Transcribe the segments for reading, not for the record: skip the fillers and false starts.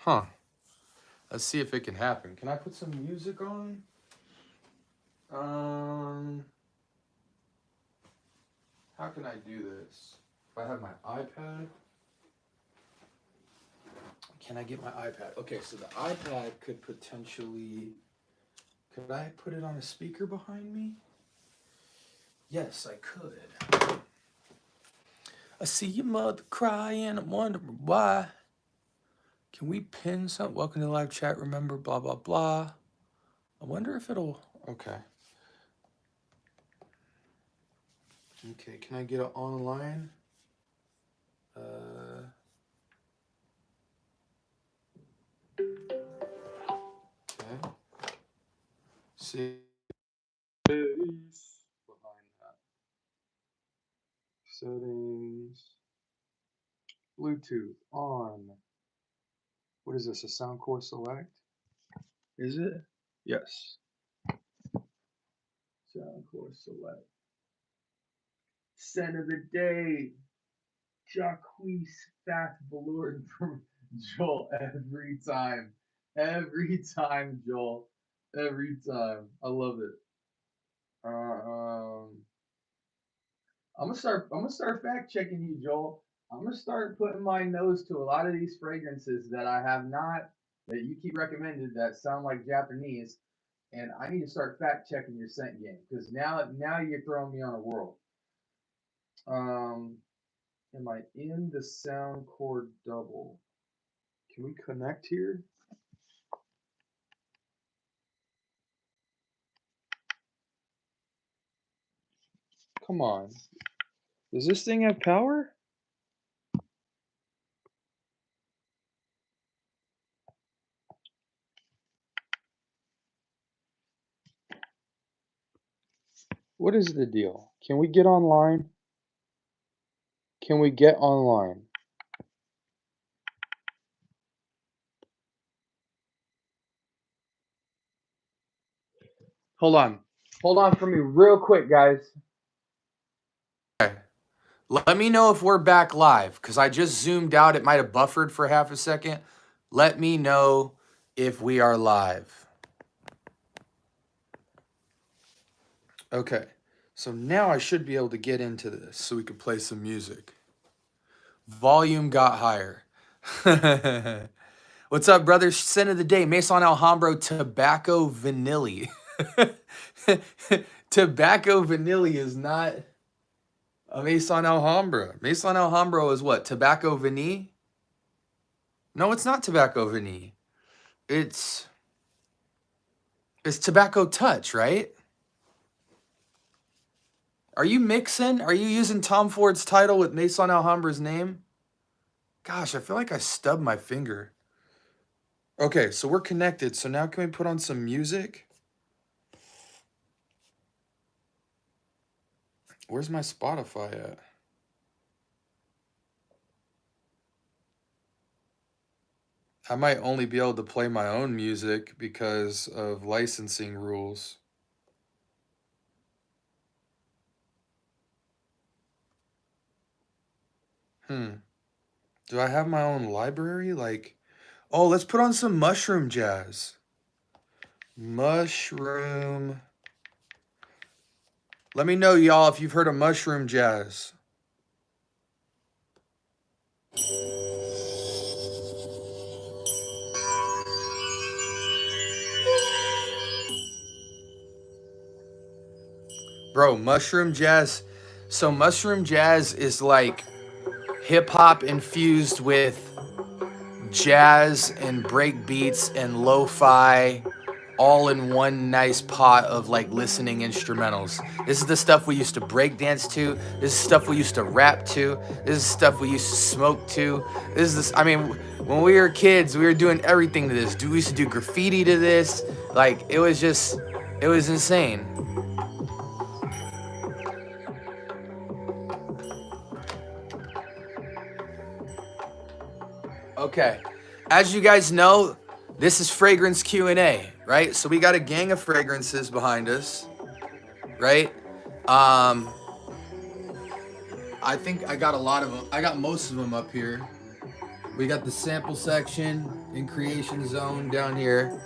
Huh. Let's see if it can happen. Can I put some music on? How can I do this? If I have my iPad, can I get my iPad? Okay, so the iPad could potentially, could I put it on a speaker behind me? Yes, I could. I see your mother crying, I'm wondering why. Can we pin something? Welcome to the live chat, remember, blah, blah, blah. I wonder if it'll, okay. Okay, can I get it online? Okay. See. Behind that. Settings. Bluetooth on. What is this? A Soundcore Select? Is it? Yes. Soundcore Select. Scent of the day. Jacques Fat Velour from Joel every time. Every time, Joel. Every time. I love it. I'm gonna start fact checking you, Joel. I'm gonna start putting my nose to a lot of these fragrances that I have not, that you keep recommended, that sound like Japanese, and I need to start fact checking your scent game, because now you're throwing me on a whirl. Am I in the Soundcore double? Can we connect here? Come on. Does this thing have power? What is the deal? Can we get online? Can we get online? Hold on. Hold on for me real quick, guys. Okay. Let me know if we're back live, because I just zoomed out. It might have buffered for half a second. Let me know if we are live. Okay. So now I should be able to get into this so we can play some music. Volume got higher. What's up, brother? Scent of the day, Maison Alhambra Tobacco Vanilli. Tobacco Vanilli is not a Maison Alhambra. Maison Alhambra is what? Tobacco Vanille? No, it's not Tobacco Vanille. It's Tobacco Touch, right? Are you mixing? Are you using Tom Ford's title with Maison Alhambra's name? Gosh, I feel like I stubbed my finger. Okay, so we're connected. So now can we put on some music? Where's my Spotify at? I might only be able to play my own music because of licensing rules. Do I have my own library? Like, oh, let's put on some mushroom jazz. Mushroom. Let me know, y'all, if you've heard of mushroom jazz. Bro, mushroom jazz. So mushroom jazz is like hip hop infused with jazz and break beats and lo-fi, all in one nice pot of like listening instrumentals. This is the stuff we used to break dance to. This is stuff we used to rap to. This is stuff we used to smoke to. This is this. I mean, when we were kids, we were doing everything to this. We used to do graffiti to this. Like, it was insane. Okay, as you guys know, this is Fragrance Q&A, right? So we got a gang of fragrances behind us, right? I think I got a lot of them. I got most of them up here. We got the sample section in creation zone down here.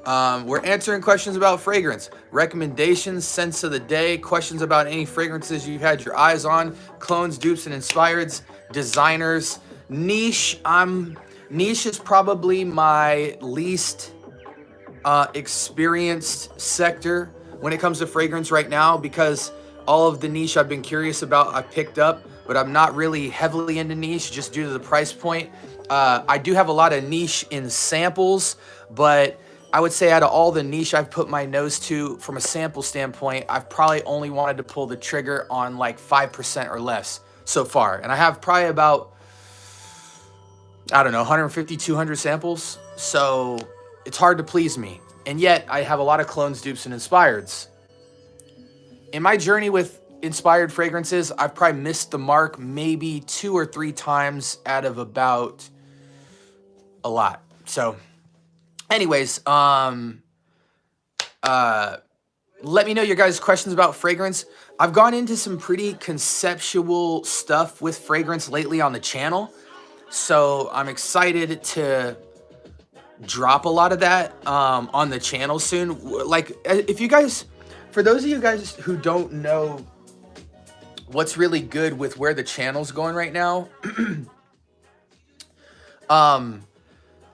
We're answering questions about fragrance, recommendations, scents of the day, questions about any fragrances you've had your eyes on, clones, dupes, and inspireds, designers, niche. Niche is probably my least experienced sector when it comes to fragrance right now, because all of the niche I've been curious about I've picked up, but I'm not really heavily into niche just due to the price point. I do have a lot of niche in samples, but I would say out of all the niche I've put my nose to from a sample standpoint, I've probably only wanted to pull the trigger on like 5% or less so far. And I have probably about, I don't know, 150, 200 samples. So it's hard to please me. And yet I have a lot of clones, dupes, and inspireds. In my journey with inspired fragrances, I've probably missed the mark maybe 2 or 3 times out of about a lot. So anyways, let me know your guys' questions about fragrance. I've gone into some pretty conceptual stuff with fragrance lately on the channel. So I'm excited to drop a lot of that on the channel soon. Like, if you guys, for those of you guys who don't know what's really good with where the channel's going right now,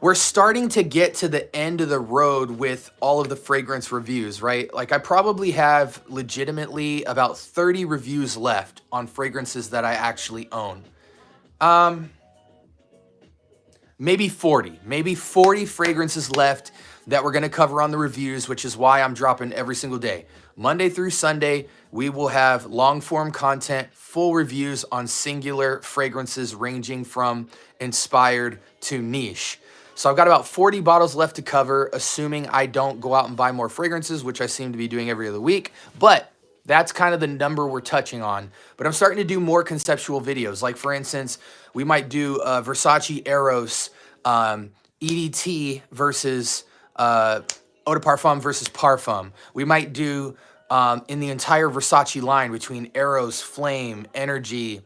we're starting to get to the end of the road with all of the fragrance reviews, right? Like, I probably have legitimately about 30 reviews left on fragrances that I actually own. Maybe 40 fragrances left that we're gonna cover on the reviews, which is why I'm dropping every single day. Monday through Sunday, we will have long form content, full reviews on singular fragrances ranging from inspired to niche. So I've got about 40 bottles left to cover, assuming I don't go out and buy more fragrances, which I seem to be doing every other week. But that's kind of the number we're touching on. But I'm starting to do more conceptual videos. Like, for instance, we might do Versace Eros, EDT versus Eau de Parfum versus Parfum. We might do in the entire Versace line between Eros, Flame, Energy,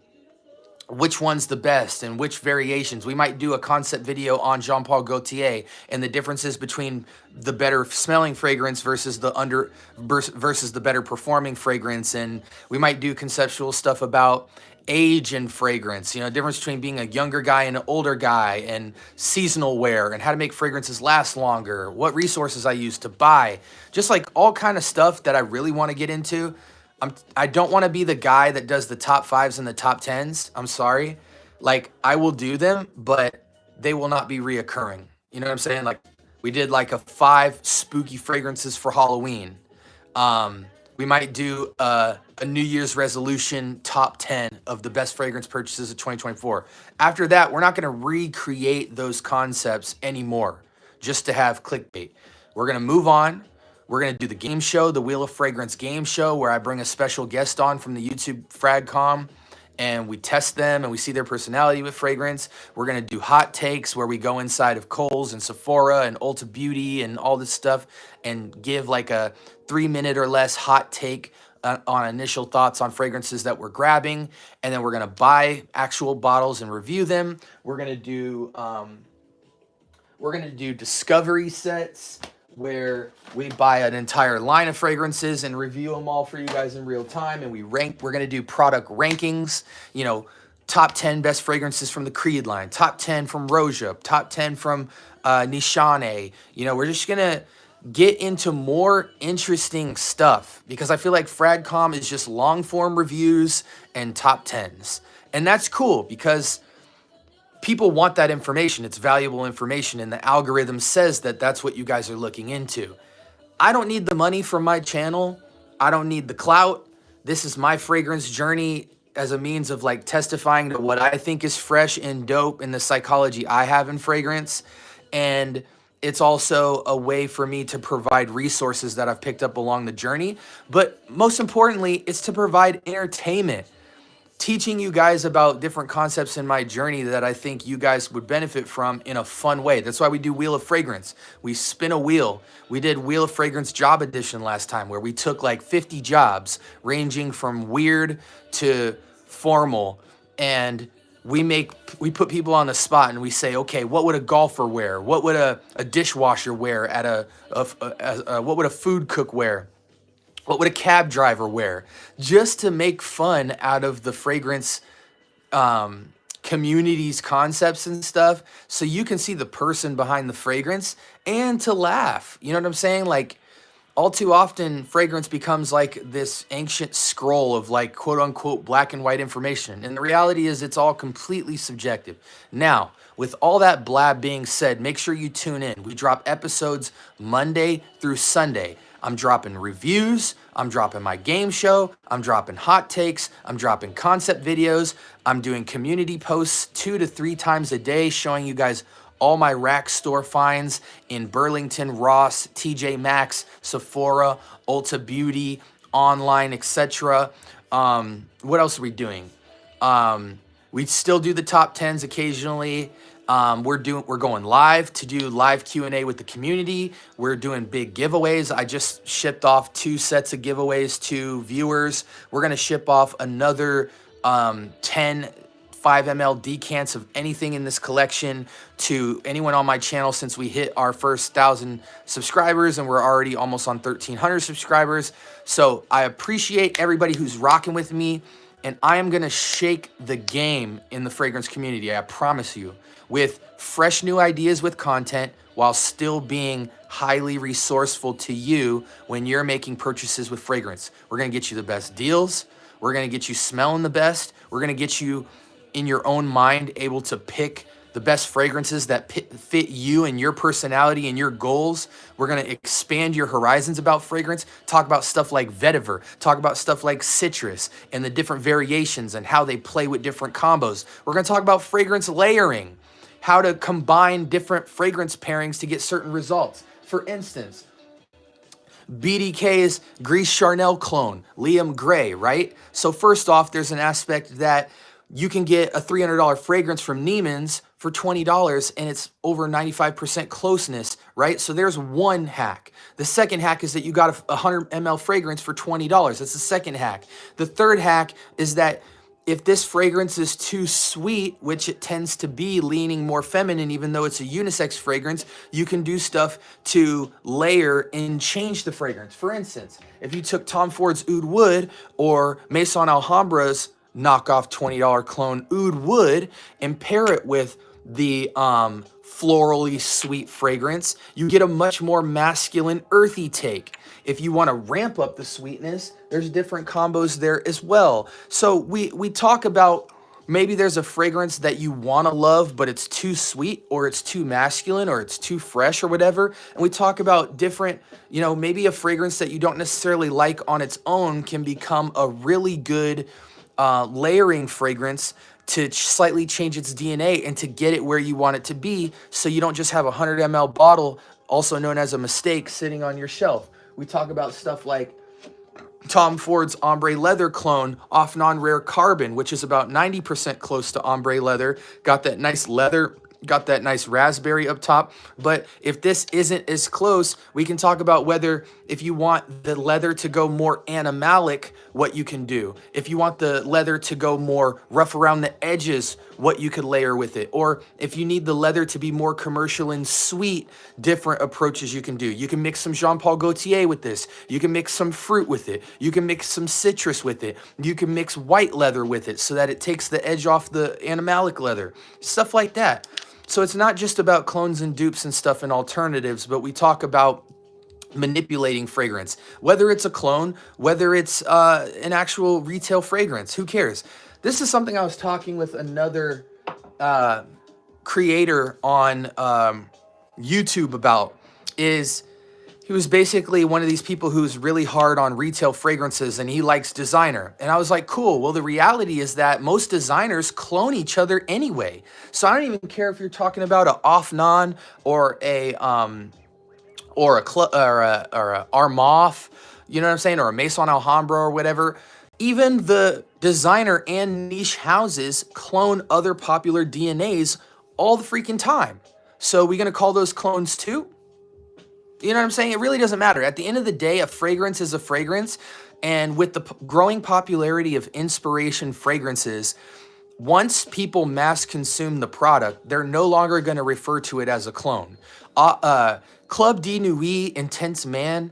which one's the best and which variations. We might do a concept video on Jean Paul Gaultier and the differences between the better smelling fragrance versus the better performing fragrance. And we might do conceptual stuff about age and fragrance, you know, difference between being a younger guy and an older guy, and seasonal wear, and how to make fragrances last longer, what resources I use to buy, just like all kind of stuff that I really want to get into. I don't want to be the guy that does the top 5s and the top 10s. I'm sorry. Like, I will do them, but they will not be reoccurring. You know what I'm saying? Like, we did like a 5 spooky fragrances for Halloween. We might do a New Year's resolution top 10 of the best fragrance purchases of 2024. After that, we're not going to recreate those concepts anymore just to have clickbait. We're going to move on. We're going to do the game show, the Wheel of Fragrance game show, where I bring a special guest on from the YouTube FragCom, and we test them and we see their personality with fragrance. We're going to do hot takes, where we go inside of Kohl's and Sephora and Ulta Beauty and all this stuff and give like a 3-minute or less hot take on initial thoughts on fragrances that we're grabbing. And then we're going to buy actual bottles and review them. We're going to do discovery sets, where we buy an entire line of fragrances and review them all for you guys in real time. And we're going to do product rankings, you know, top 10 best fragrances from the Creed line, top 10 from Roja, top 10 from Nishane. You know, we're just going to get into more interesting stuff, because I feel like FragCom is just long form reviews and top 10s. And that's cool, because people want that information. It's valuable information, and the algorithm says that that's what you guys are looking into. I don't need the money from my channel. I don't need the clout. This is my fragrance journey as a means of like testifying to what I think is fresh and dope in the psychology I have in fragrance. And it's also a way for me to provide resources that I've picked up along the journey. But most importantly, it's to provide entertainment. Teaching you guys about different concepts in my journey that I think you guys would benefit from in a fun way. That's why we do Wheel of Fragrance. We spin a wheel. We did Wheel of Fragrance Job Edition last time, where we took like 50 jobs ranging from weird to formal, and we put people on the spot and we say, okay, what would a golfer wear? What would a dishwasher wear at what would a food cook wear? What would a cab driver wear? Just to make fun out of the fragrance communities, concepts and stuff, so you can see the person behind the fragrance and to laugh. You know what I'm saying? Like, all too often, fragrance becomes like this ancient scroll of like quote unquote black and white information. And the reality is it's all completely subjective. Now, with all that blab being said, make sure you tune in. We drop episodes Monday through Sunday. I'm dropping reviews, I'm dropping my game show, I'm dropping hot takes, I'm dropping concept videos, I'm doing community posts 2 to 3 times a day showing you guys all my rack store finds in Burlington, Ross, TJ Maxx, Sephora, Ulta Beauty, online, etc. What else are we doing? We still do the top 10s occasionally. We're going live to do live Q&A with the community. We're doing big giveaways. I just shipped off 2 sets of giveaways to viewers. We're gonna ship off another 10 5 ml decants of anything in this collection to anyone on my channel since we hit our first 1,000 subscribers and we're already almost on 1,300 subscribers. So I appreciate everybody who's rocking with me, and I am gonna shake the game in the fragrance community, I promise you, with fresh new ideas with content while still being highly resourceful to you when you're making purchases with fragrance. We're gonna get you the best deals. We're gonna get you smelling the best. We're gonna get you in your own mind able to pick the best fragrances that fit you and your personality and your goals. We're gonna expand your horizons about fragrance, talk about stuff like vetiver, talk about stuff like citrus and the different variations and how they play with different combos. We're gonna talk about fragrance layering, how to combine different fragrance pairings to get certain results. For instance, BDK's Grease Charnel clone, Liam Gray, right? So first off, there's an aspect that you can get a $300 fragrance from Neiman's for $20 and it's over 95% closeness, right? So there's one hack. The second hack is that you got a 100 ml fragrance for $20. That's the second hack. The third hack is that if this fragrance is too sweet, which it tends to be, leaning more feminine, even though it's a unisex fragrance, you can do stuff to layer and change the fragrance. For instance, if you took Tom Ford's Oud Wood or Maison Alhambra's knockoff $20 clone Oud Wood and pair it with the florally sweet fragrance, you get a much more masculine, earthy take. If you want to ramp up the sweetness, there's different combos there as well. So we talk about maybe there's a fragrance that you want to love, but it's too sweet or it's too masculine or it's too fresh or whatever. And we talk about different, you know, maybe a fragrance that you don't necessarily like on its own can become a really good layering fragrance to slightly change its DNA and to get it where you want it to be, so you don't just have a 100 ml bottle, also known as a mistake, sitting on your shelf. We talk about stuff like Tom Ford's Ombre Leather clone off non-rare carbon, which is about 90% close to ombre leather. Got that nice leather, got that nice raspberry up top. But if this isn't as close, we can talk about whether, if you want the leather to go more animalic, what you can do. If you want the leather to go more rough around the edges, what you could layer with it. Or if you need the leather to be more commercial and sweet, different approaches you can do. You can mix some Jean Paul Gaultier with this. You can mix some fruit with it. You can mix some citrus with it. You can mix white leather with it so that it takes the edge off the animalic leather. Stuff like that. So it's not just about clones and dupes and stuff and alternatives, but we talk about manipulating fragrance. Whether it's a clone, whether it's an actual retail fragrance, who cares? This is something I was talking with another creator on YouTube about. He was basically one of these people who's really hard on retail fragrances and he likes designer. And I was like, cool. Well, the reality is that most designers clone each other anyway. So I don't even care if you're talking about a Off-Non or a Armaf, you know what I'm saying? Or a Maison Alhambra or whatever. Even the designer and niche houses clone other popular DNAs all the freaking time. So we gonna call those clones too? You know what I'm saying? It really doesn't matter. At the end of the day, a fragrance is a fragrance. And with the growing popularity of inspiration fragrances, once people mass consume the product, they're no longer going to refer to it as a clone. Club de Nuit Intense Man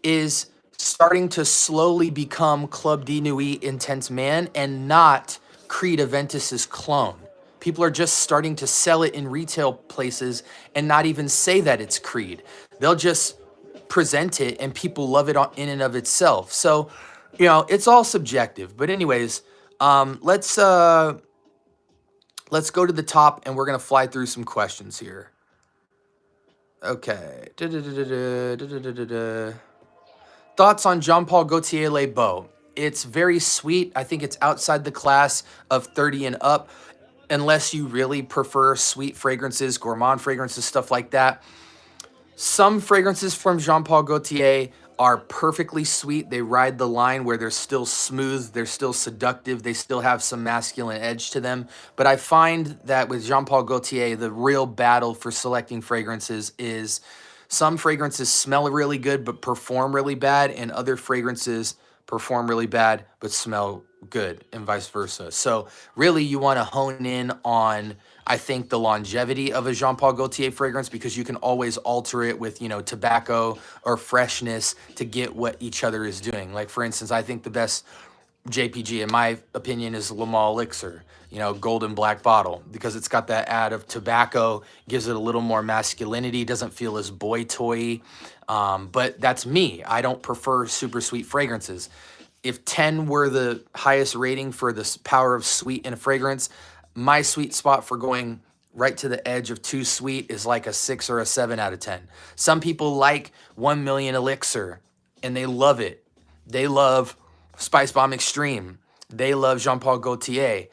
is starting to slowly become Club de Nuit Intense Man and not Creed Aventus's clone. People are just starting to sell it in retail places and not even say that it's Creed. They'll just present it and people love it in and of itself. So, you know, it's all subjective. But anyways, let's go to the top and we're gonna fly through some questions here. Okay. Thoughts on Jean Paul Gaultier Les Beaux? It's very sweet. I think it's outside the class of 30 and up, unless you really prefer sweet fragrances, gourmand fragrances, stuff like that. Some fragrances from Jean Paul Gaultier are perfectly sweet. They ride the line where they're still smooth, they're still seductive, they still have some masculine edge to them. But I find that with Jean Paul Gaultier, the real battle for selecting fragrances is some fragrances smell really good but perform really bad, and other fragrances perform really bad but smell good, and vice versa. So really you want to hone in on, I think, the longevity of a Jean Paul Gaultier fragrance, because you can always alter it with, you know, tobacco or freshness to get what each other is doing. Like, for instance, I think the best JPG, in my opinion, is Le Mans Elixir, you know, golden black bottle, because it's got that add of tobacco, gives it a little more masculinity, doesn't feel as boy toy. But that's me. I don't prefer super sweet fragrances. If 10 were the highest rating for the power of sweet in a fragrance, my sweet spot for going right to the edge of too sweet is like a 6 or a 7 out of 10. Some people like 1 Million Elixir and they love it. They love Spice Bomb Extreme. They love Jean Paul Gaultier.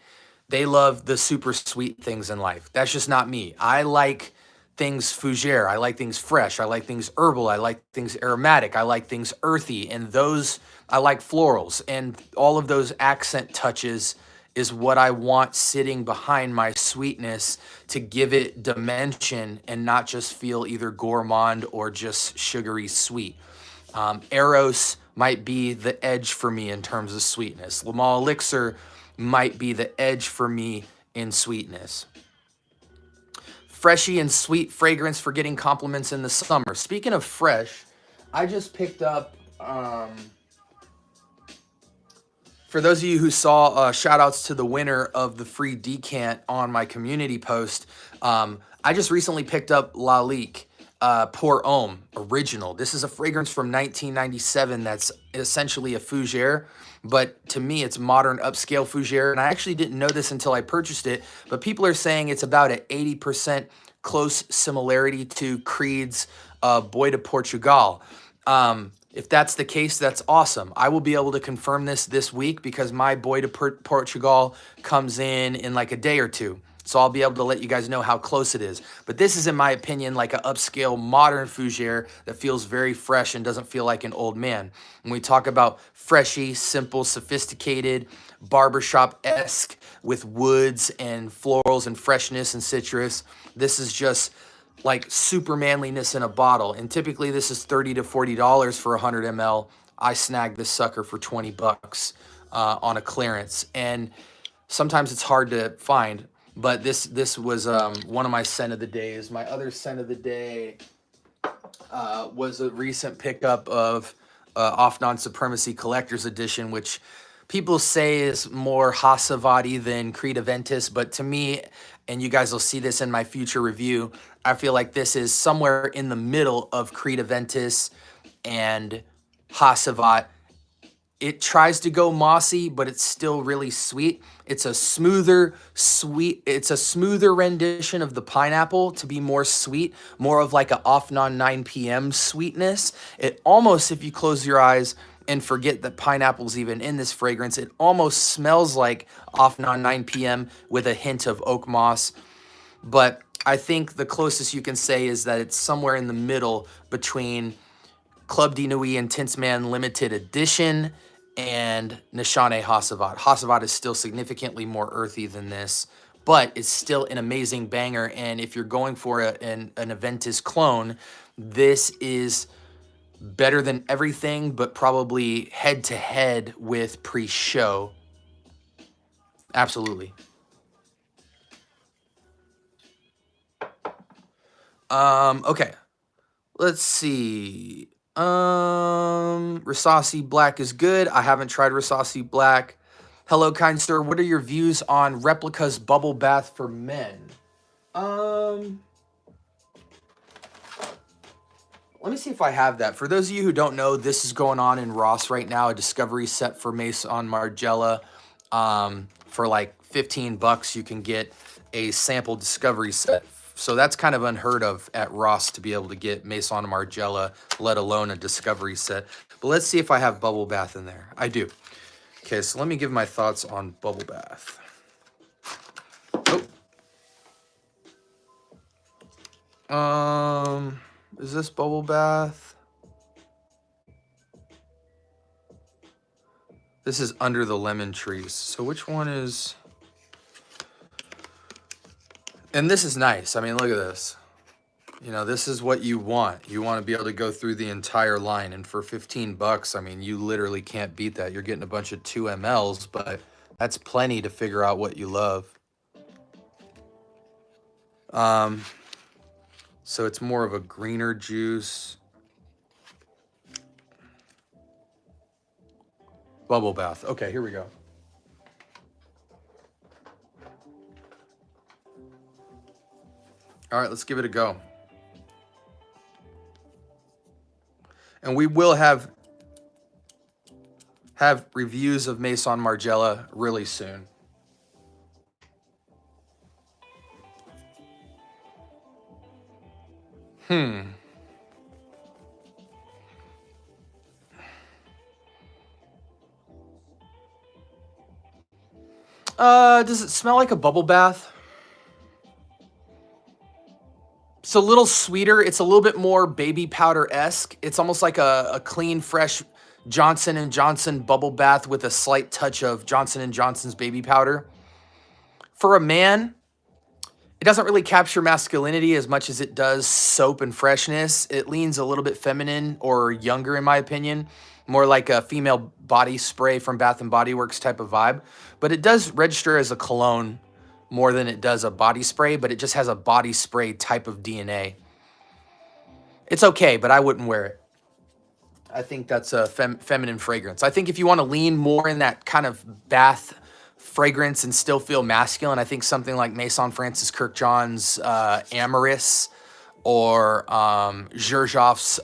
They love the super sweet things in life. That's just not me. I like things fougere. I like things fresh. I like things herbal. I like things aromatic. I like things earthy. And those, I like florals. And all of those accent touches is what I want sitting behind my sweetness to give it dimension and not just feel either gourmand or just sugary sweet. Eros might be the edge for me in terms of sweetness. Le Mans Elixir might be the edge for me in sweetness. Freshy and sweet fragrance for getting compliments in the summer. Speaking of fresh, I just picked up, for those of you who saw shout outs to the winner of the free decant on my community post, I just recently picked up Lalique Pour Homme Original. This is a fragrance from 1997 that's essentially a fougere, but to me it's modern upscale fougere, and I actually didn't know this until I purchased it, but people are saying it's about an 80% close similarity to Creed's Boy de Portugal. If that's the case, that's awesome. I will be able to confirm this week because my Boy de Portugal comes in like a day or two. So I'll be able to let you guys know how close it is. But this is, in my opinion, like an upscale modern fougere that feels very fresh and doesn't feel like an old man. When we talk about freshy, simple, sophisticated, barbershop-esque with woods and florals and freshness and citrus, this is just like super manliness in a bottle. And typically this is $30 to $40 for 100 ml. I snagged this sucker for 20 bucks on a clearance. And sometimes it's hard to find, but this was one of my scent of the days. My other scent of the day was a recent pickup of Off Non-Supremacy Collector's Edition, which people say is more Hasavati than Creed Aventus, but to me, and you guys will see this in my future review, I feel like this is somewhere in the middle of Creed Aventus and Hasavat. It tries to go mossy, but it's still really sweet. It's a smoother rendition of the pineapple to be more sweet, more of like a Off Non 9 p.m. sweetness. It almost, if you close your eyes and forget that pineapple's even in this fragrance, it almost smells like Off Non 9 p.m. with a hint of oak moss. But I think the closest you can say is that it's somewhere in the middle between Club de Nuit Intense Man Limited Edition and Nishane Hasavat. Hasavat is still significantly more earthy than this, but it's still an amazing banger. And if you're going for an Aventus clone, this is better than everything, but probably head to head with pre-show. Absolutely. Okay. Let's see. Risasi Black is good. I haven't tried Risasi Black. Hello, kind sir. What are your views on Replica's bubble bath for men? Let me see if I have that. For those of you who don't know, this is going on in Ross right now, a discovery set for Maison Margiela. For like 15 bucks, you can get a sample discovery set. So that's kind of unheard of at Ross to be able to get Maison Margiela, let alone a discovery set. But let's see if I have bubble bath in there. I do. Okay, so let me give my thoughts on bubble bath. Oh. Is this bubble bath? This is Under the Lemon Trees. So which one is... And this is nice. I mean, look at this. You know, this is what you want. You want to be able to go through the entire line. And for 15 bucks, I mean, you literally can't beat that. You're getting a bunch of 2 mLs, but that's plenty to figure out what you love. So it's more of a greener juice. Bubble bath. Okay, here we go. All right, let's give it a go. And we will have reviews of Maison Margiela really soon. Does it smell like a bubble bath? It's a little sweeter. It's a little bit more baby powder-esque. It's almost like a clean, fresh Johnson & Johnson bubble bath with a slight touch of Johnson & Johnson's baby powder. For a man, it doesn't really capture masculinity as much as it does soap and freshness. It leans a little bit feminine or younger, in my opinion. More like a female body spray from Bath & Body Works type of vibe. But it does register as a cologne more than it does a body spray, but it just has a body spray type of DNA. It's okay, but I wouldn't wear it. I think that's a feminine fragrance. I think if you want to lean more in that kind of bath fragrance and still feel masculine, I think something like Maison Francis Kirkjohn's Amorous or Xerjoff's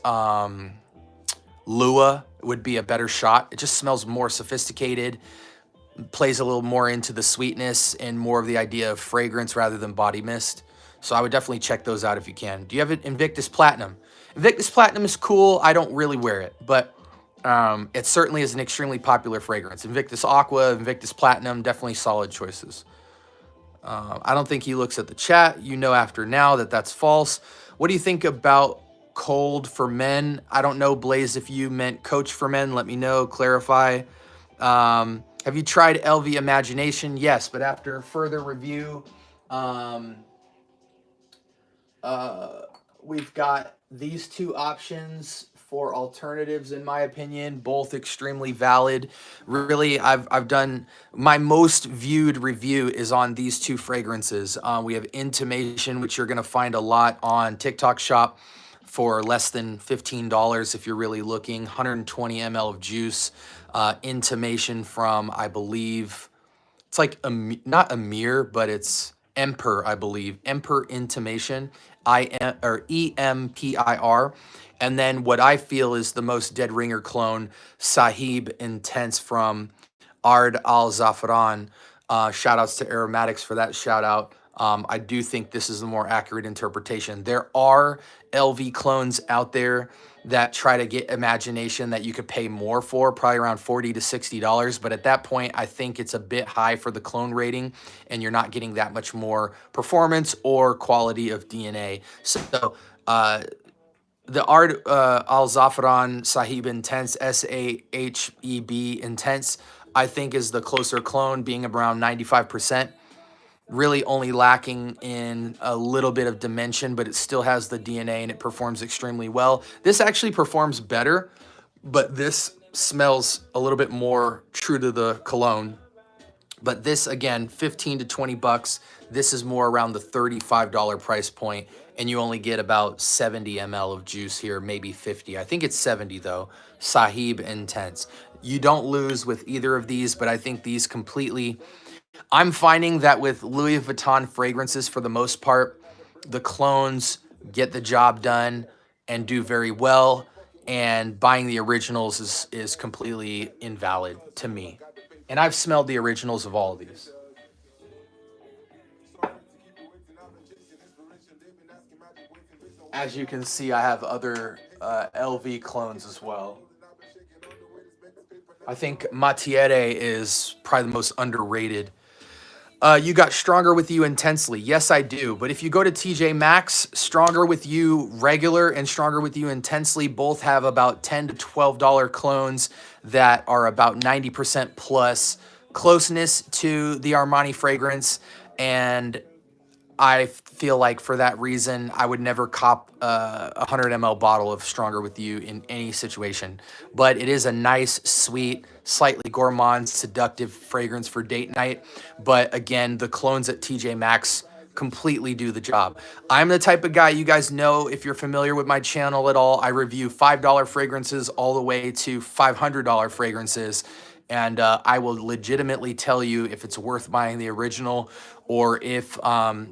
Lua would be a better shot. It just smells more sophisticated, plays a little more into the sweetness and more of the idea of fragrance rather than body mist. So I would definitely check those out if you can. Do you have Invictus Platinum? Invictus Platinum is cool. I don't really wear it, but it certainly is an extremely popular fragrance. Invictus Aqua, Invictus Platinum, definitely solid choices. I don't think he looks at the chat. You know after now that that's false. What do you think about Cold for Men? I don't know, Blaze, if you meant Coach for Men. Let me know, clarify. Have you tried LV Imagination? Yes, but after further review, we've got these 2 options for alternatives, in my opinion, both extremely valid. Really, I've done my most viewed review is on these 2 fragrances. We have Intimation, which you're gonna find a lot on TikTok Shop for less than $15 if you're really looking. 120 ml of juice. Intimation from, I believe, it's like not Amir, but it's Emper, I believe. Emper Intimation, EMPIR. And then what I feel is the most dead ringer clone, Sahib Intense from Ard Al Zafran. Shout outs to Aromatics for that shout out. I do think this is the more accurate interpretation. There are LV clones out there that try to get Imagination that you could pay more for, probably around $40 to $60. But at that point, I think it's a bit high for the clone rating, and you're not getting that much more performance or quality of DNA. So the Ard Al Zafran Sahib Intense, SAHEB Intense, I think is the closer clone, being around 95%. Really only lacking in a little bit of dimension, but it still has the DNA and it performs extremely well. This actually performs better, but this smells a little bit more true to the cologne. But this, again, 15 to 20 bucks. This is more around the $35 price point, and you only get about 70 ml of juice here, maybe 50. I think it's 70 though. Sahib Intense. You don't lose with either of these, but I think these completely... I'm finding that with Louis Vuitton fragrances, for the most part, the clones get the job done and do very well, and buying the originals is completely invalid to me. And I've smelled the originals of all of these. As you can see, I have other LV clones as well. I think Matiere is probably the most underrated. You got Stronger With You Intensely. Yes, I do. But if you go to TJ Maxx, Stronger With You Regular and Stronger With You Intensely both have about $10 to $12 clones that are about 90% plus closeness to the Armani fragrance. And I feel like for that reason, I would never cop a 100 ml bottle of Stronger With You in any situation. But it is a nice, sweet, slightly gourmand, seductive fragrance for date night. But again, the clones at TJ Maxx completely do the job. I'm the type of guy, you guys know, if you're familiar with my channel at all, I review $5 fragrances all the way to $500 fragrances. And I will legitimately tell you if it's worth buying the original or if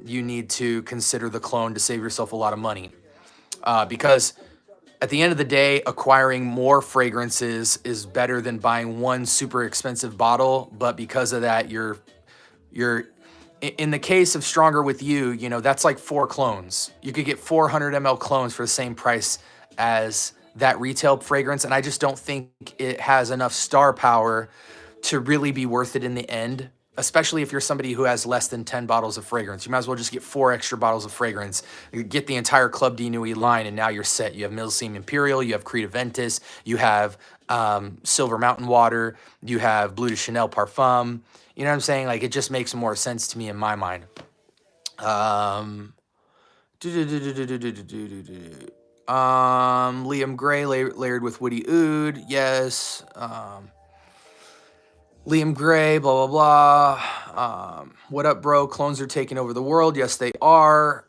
you need to consider the clone to save yourself a lot of money. Because at the end of the day, acquiring more fragrances is better than buying one super expensive bottle. But because of that, you're in the case of Stronger With You, you know, that's like 4 clones. You could get 400 ml clones for the same price as that retail fragrance, and I just don't think it has enough star power to really be worth it in the end, especially if you're somebody who has less than 10 bottles of fragrance. You might as well just get 4 extra bottles of fragrance, get the entire Club de Nuit line, and now you're set. You have Millseam Imperial, you have Creed Aventus, you have Silver Mountain Water, you have Bleu de Chanel Parfum. You know what I'm saying? Like, it just makes more sense to me in my mind. Liam Gray layered with woody oud. Yes. Liam Gray, blah, blah, blah. What up, bro? Clones are taking over the world. Yes, they are.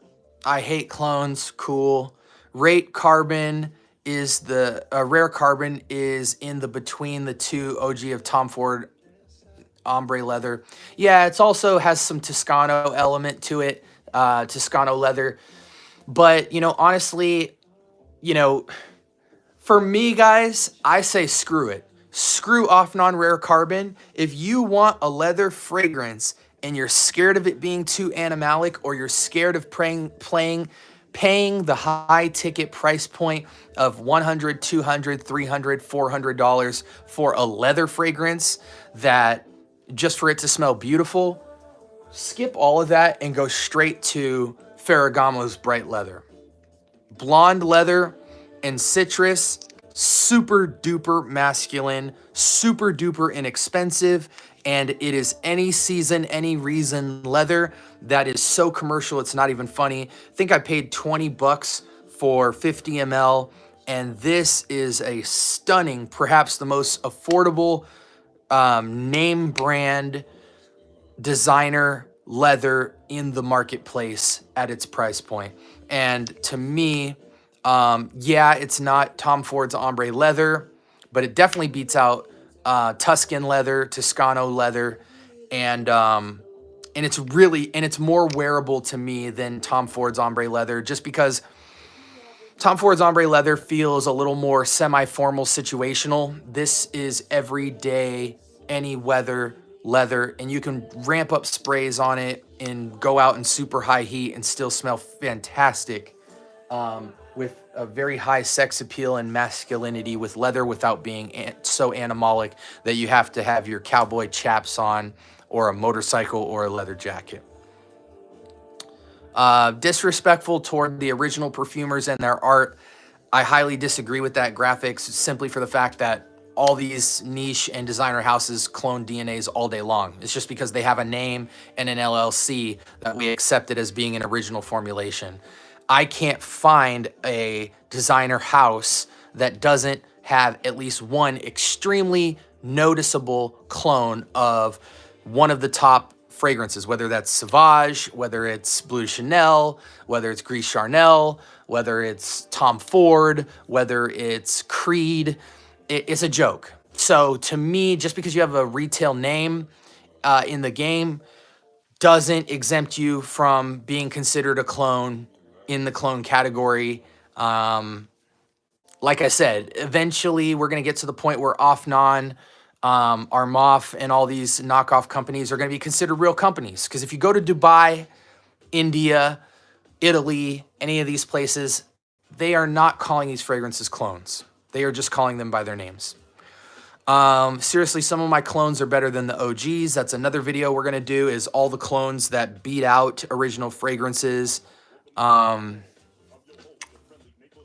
I hate clones. Cool. Rate Carbon is the Rare Carbon is in the between the two OG of Tom Ford ombre leather. Yeah, it's also has some Toscano element to it, Toscano leather. But, you know, honestly, you know, for me, guys, I say screw it. Screw off non-rare carbon. If you want a leather fragrance and you're scared of it being too animalic, or you're scared of paying the high ticket price point of $100, $200, $300, $400 for a leather fragrance that just for it to smell beautiful, skip all of that and go straight to Ferragamo's Bright Leather. Blonde leather and citrus, super duper masculine, super duper inexpensive, and it is any season, any reason leather that is so commercial it's not even funny. I think I paid 20 bucks for 50 ml, and this is a stunning, perhaps the most affordable name brand designer leather in the marketplace at its price point. And to me, yeah, it's not Tom Ford's ombre leather, but it definitely beats out Tuscan leather, Toscano leather, and it's more wearable to me than Tom Ford's ombre leather, just because Tom Ford's ombre leather feels a little more semi-formal, situational. This is everyday, any weather leather, and you can ramp up sprays on it and go out in super high heat and still smell fantastic, with a very high sex appeal and masculinity with leather without being so animalic that you have to have your cowboy chaps on or a motorcycle or a leather jacket. Disrespectful toward the original perfumers and their art. I highly disagree with that graphics, simply for the fact that all these niche and designer houses clone DNAs all day long. It's just because they have a name and an LLC that we accept it as being an original formulation. I can't find a designer house that doesn't have at least one extremely noticeable clone of one of the top fragrances, whether that's Sauvage, whether it's Bleu de Chanel, whether it's Gris Charnel, whether it's Tom Ford, whether it's Creed. It's a joke. So to me, just because you have a retail name in the game doesn't exempt you from being considered a clone in the clone category. Like I said, eventually we're going to get to the point where Offnon, Armoff, and all these knockoff companies are going to be considered real companies. Because if you go to Dubai, India, Italy, any of these places, they are not calling these fragrances clones. They are just calling them by their names. Seriously, some of my clones are better than the OGs. That's another video we're going to do, is all the clones that beat out original fragrances.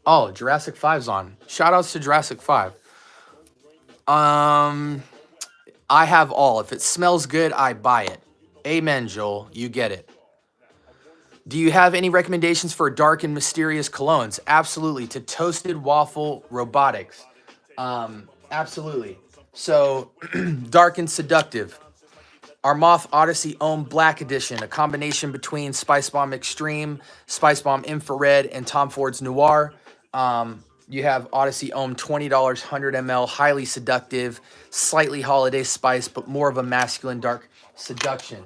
Oh, Jurassic 5's on. Shout outs to Jurassic 5. I have all. If it smells good, I buy it. Amen, Joel. You get it. Do you have any recommendations for dark and mysterious colognes? Absolutely. To Toasted Waffle Robotics. Absolutely. So, dark and seductive. Armoff Odyssey Homme Black Edition, a combination between Spice Bomb Extreme, Spice Bomb Infrared, and Tom Ford's Noir. You have Odyssey Homme, $20, 100 ml, highly seductive, slightly holiday spice, but more of a masculine dark seduction.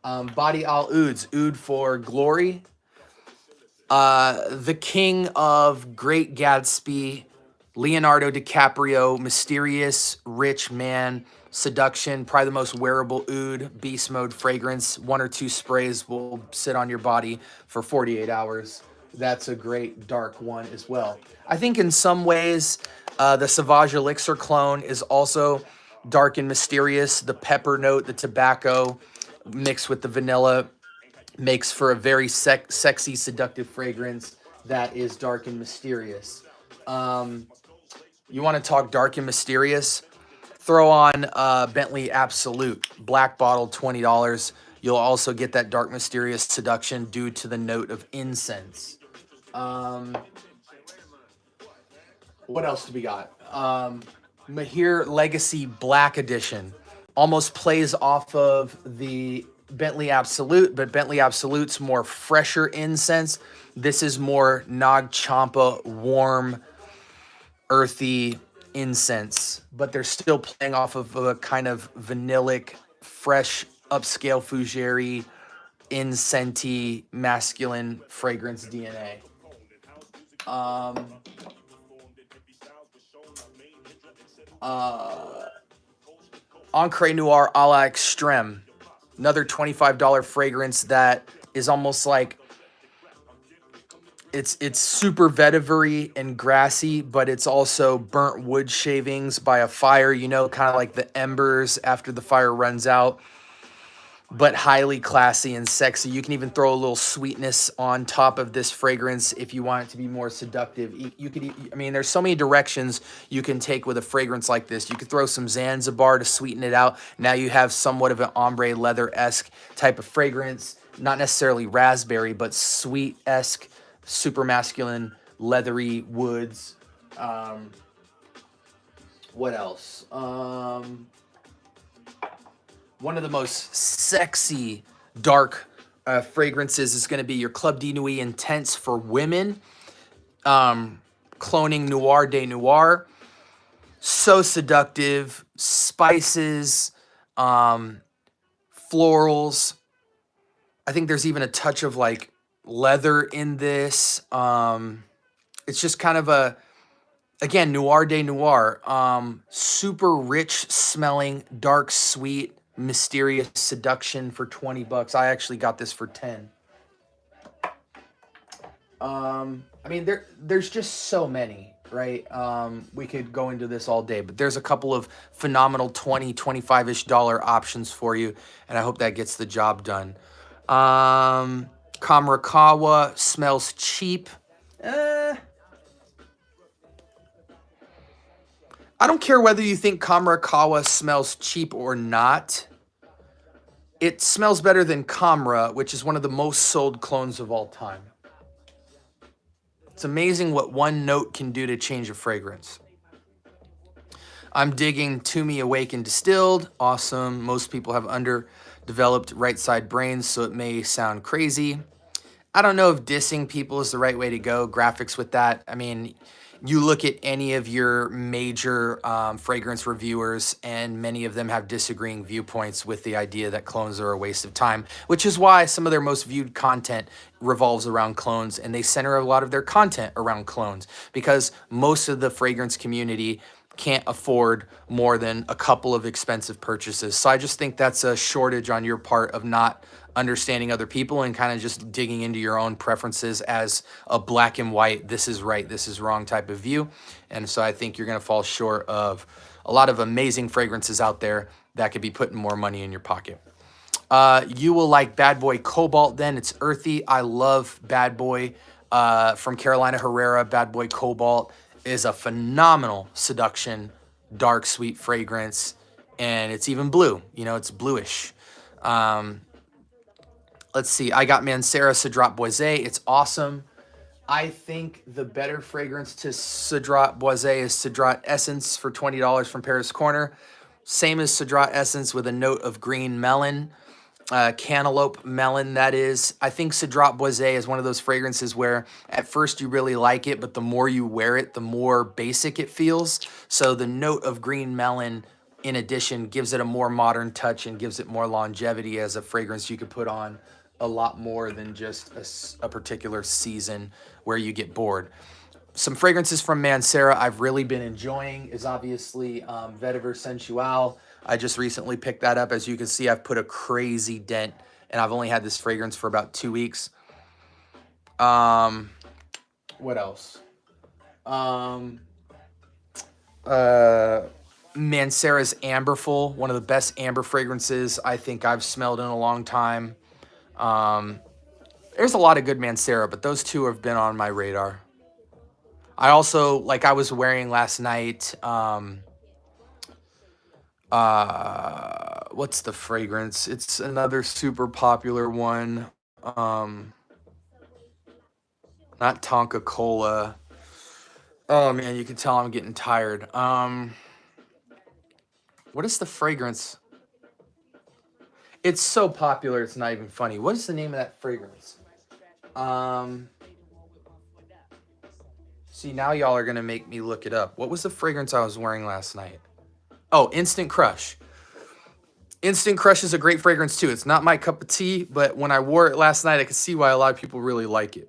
Body Al Ouds, Oud for Glory. The King of Great Gatsby, Leonardo DiCaprio, mysterious, rich man, seduction, probably the most wearable oud, beast mode fragrance. 1 or 2 sprays will sit on your body for 48 hours. That's a great dark one as well. I think in some ways, the Sauvage Elixir clone is also dark and mysterious. The pepper note, the tobacco mixed with the vanilla makes for a very sexy, seductive fragrance that is dark and mysterious. You want to talk dark and mysterious? Throw on Bentley Absolute, black bottle, $20. You'll also get that dark, mysterious seduction due to the note of incense. What else do we got? Mahir Legacy Black Edition. Almost plays off of the Bentley Absolute, but Bentley Absolute's more fresher incense. This is more Nag Champa, warm, earthy incense, but they're still playing off of a kind of vanillic, fresh, upscale fougere, incensey, masculine fragrance DNA. Ancre Noir a la Extreme, another $25 fragrance that is almost like it's super vetiver-y and grassy, but it's also burnt wood shavings by a fire, you know, kind of like the embers after the fire runs out, but highly classy and sexy. You can even throw a little sweetness on top of this fragrance if you want it to be more seductive. You could, I mean, there's so many directions you can take with a fragrance like this. You could throw some Zanzibar to sweeten it out. Now you have somewhat of an ombre leather-esque type of fragrance, not necessarily raspberry, but sweet-esque, super masculine, leathery woods. What else? One of the most sexy dark fragrances is going to be your Club de Nuit Intense for women. Cloning Noir de Noir. So seductive. Spices. Florals. I think there's even a touch of like leather in this. It's just kind of a, again, Noir de Noir. Super rich smelling, dark, sweet, mysterious seduction for $20. I actually got this for 10. I mean, there's just so many, right? We could go into this all day, but there's a couple of phenomenal $20, $25-ish options for you, and I hope that gets the job done. Kamarakawa smells cheap. I don't care whether you think Kamarakawa smells cheap or not. It smells better than Kamra, which is one of the most sold clones of all time. It's amazing what one note can do to change a fragrance. I'm digging To Me Awakened Distilled. Awesome. Most people have under developed right side brains, so it may sound crazy. I don't know if dissing people is the right way to go. Graphics with that. I mean, you look at any of your major fragrance reviewers, and many of them have disagreeing viewpoints with the idea that clones are a waste of time, which is why some of their most viewed content revolves around clones, and they center a lot of their content around clones because most of the fragrance community can't afford more than a couple of expensive purchases. So I just think that's a shortage on your part of not understanding other people and kind of just digging into your own preferences as a black and white, this is right, this is wrong type of view. And so I think you're going to fall short of a lot of amazing fragrances out there that could be putting more money in your pocket. You will like Bad Boy Cobalt then. It's earthy. I love Bad Boy from Carolina Herrera. Bad Boy Cobalt is a phenomenal seduction, dark, sweet fragrance. And it's even blue. You know, it's bluish. Let's see. I got Mancera Cedrat Boisé. It's awesome. I think the better fragrance to Cedrat Boisé is Cedrat Essence for $20 from Paris Corner. Same as Cedrat Essence with a note of green melon. Cantaloupe melon, that is. I think Cedrat Boisé is one of those fragrances where at first you really like it, but the more you wear it, the more basic it feels. So the note of green melon, in addition, gives it a more modern touch and gives it more longevity as a fragrance you could put on a lot more than just a particular season where you get bored. Some fragrances from Mancera I've really been enjoying is obviously Vetiver Sensual. I just recently picked that up. As you can see, I've put a crazy dent, and I've only had this fragrance for about 2 weeks. What else? Mancera's Amberful, one of the best amber fragrances I think I've smelled in a long time. There's a lot of good Mancera, but those two have been on my radar. I also, like I was wearing last night, what's the fragrance? It's another super popular one. Not Tonka Cola. Oh man, you can tell I'm getting tired. What is the fragrance? It's so popular, it's not even funny. What is the name of that fragrance? See, now y'all are gonna make me look it up. What was the fragrance I was wearing last night? Oh, Instant Crush. Instant Crush is a great fragrance too. It's not my cup of tea, but when I wore it last night, I could see why a lot of people really like it.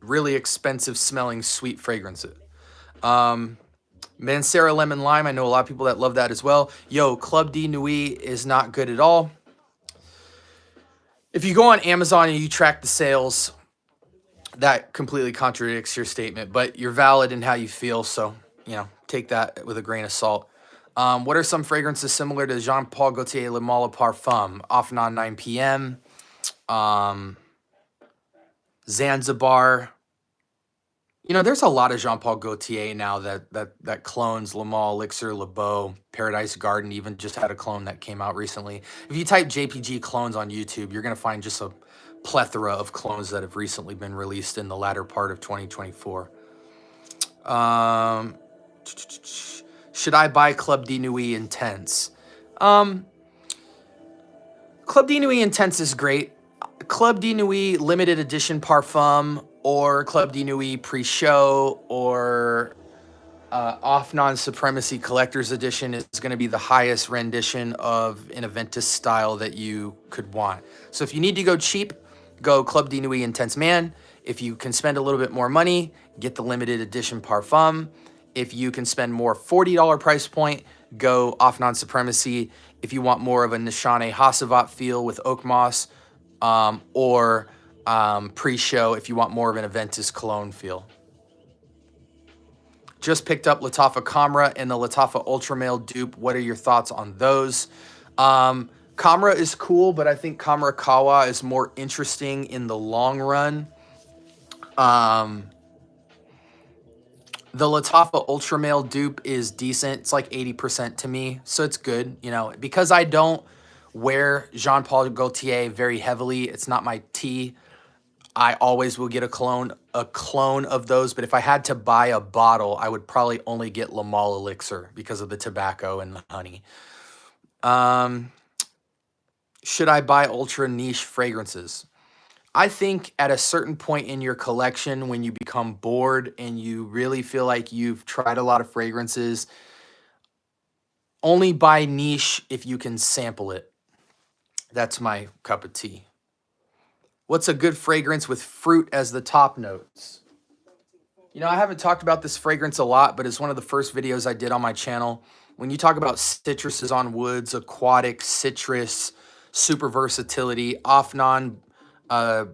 Really expensive smelling, sweet fragrance. Mancera Lemon Lime, I know a lot of people that love that as well. Yo, Club de Nuit is not good at all. If you go on Amazon and you track the sales, that completely contradicts your statement, but you're valid in how you feel, so, you know, take that with a grain of salt. What are some fragrances similar to Jean-Paul Gaultier Le Male Parfum? Often 9 p.m. Zanzibar. You know, there's a lot of Jean-Paul Gaultier now that clones Le Male, Elixir, Le Beau, Paradise Garden even just had a clone that came out recently. If you type JPG clones on YouTube, you're going to find just a plethora of clones that have recently been released in the latter part of 2024. Should I buy Club de Nuit Intense? Club de Nuit Intense is great. Club de Nuit Limited Edition Parfum or Club de Nuit Pre-Show or Off Non-Supremacy Collector's Edition is going to be the highest rendition of an Aventus style that you could want. So if you need to go cheap, go Club de Nuit Intense Man. If you can spend a little bit more money, get the limited edition Parfum. If you can spend more $40 price point, go Off Non-Supremacy. If you want more of a Nishane Hasavat feel with Oak Moss, or Pre-Show if you want more of an Aventus cologne feel. Just picked up Lattafa Camera and the Lattafa Ultra Male dupe. What are your thoughts on those? Camera is cool, but I think Camera Kawa is more interesting in the long run. The Lattafa Ultra Male dupe is decent. It's like 80% to me, so it's good. You know, because I don't wear Jean-Paul Gaultier very heavily, it's not my tea. I always will get a clone of those, but if I had to buy a bottle, I would probably only get Le Male Elixir because of the tobacco and the honey. Should I buy ultra niche fragrances? I think at a certain point in your collection, when you become bored and you really feel like you've tried a lot of fragrances, only buy niche if you can sample it. That's my cup of tea. What's a good fragrance with fruit as the top notes? You know, I haven't talked about this fragrance a lot, but it's one of the first videos I did on my channel. When you talk about citruses on woods, aquatic, citrus, super versatility, Afnan, I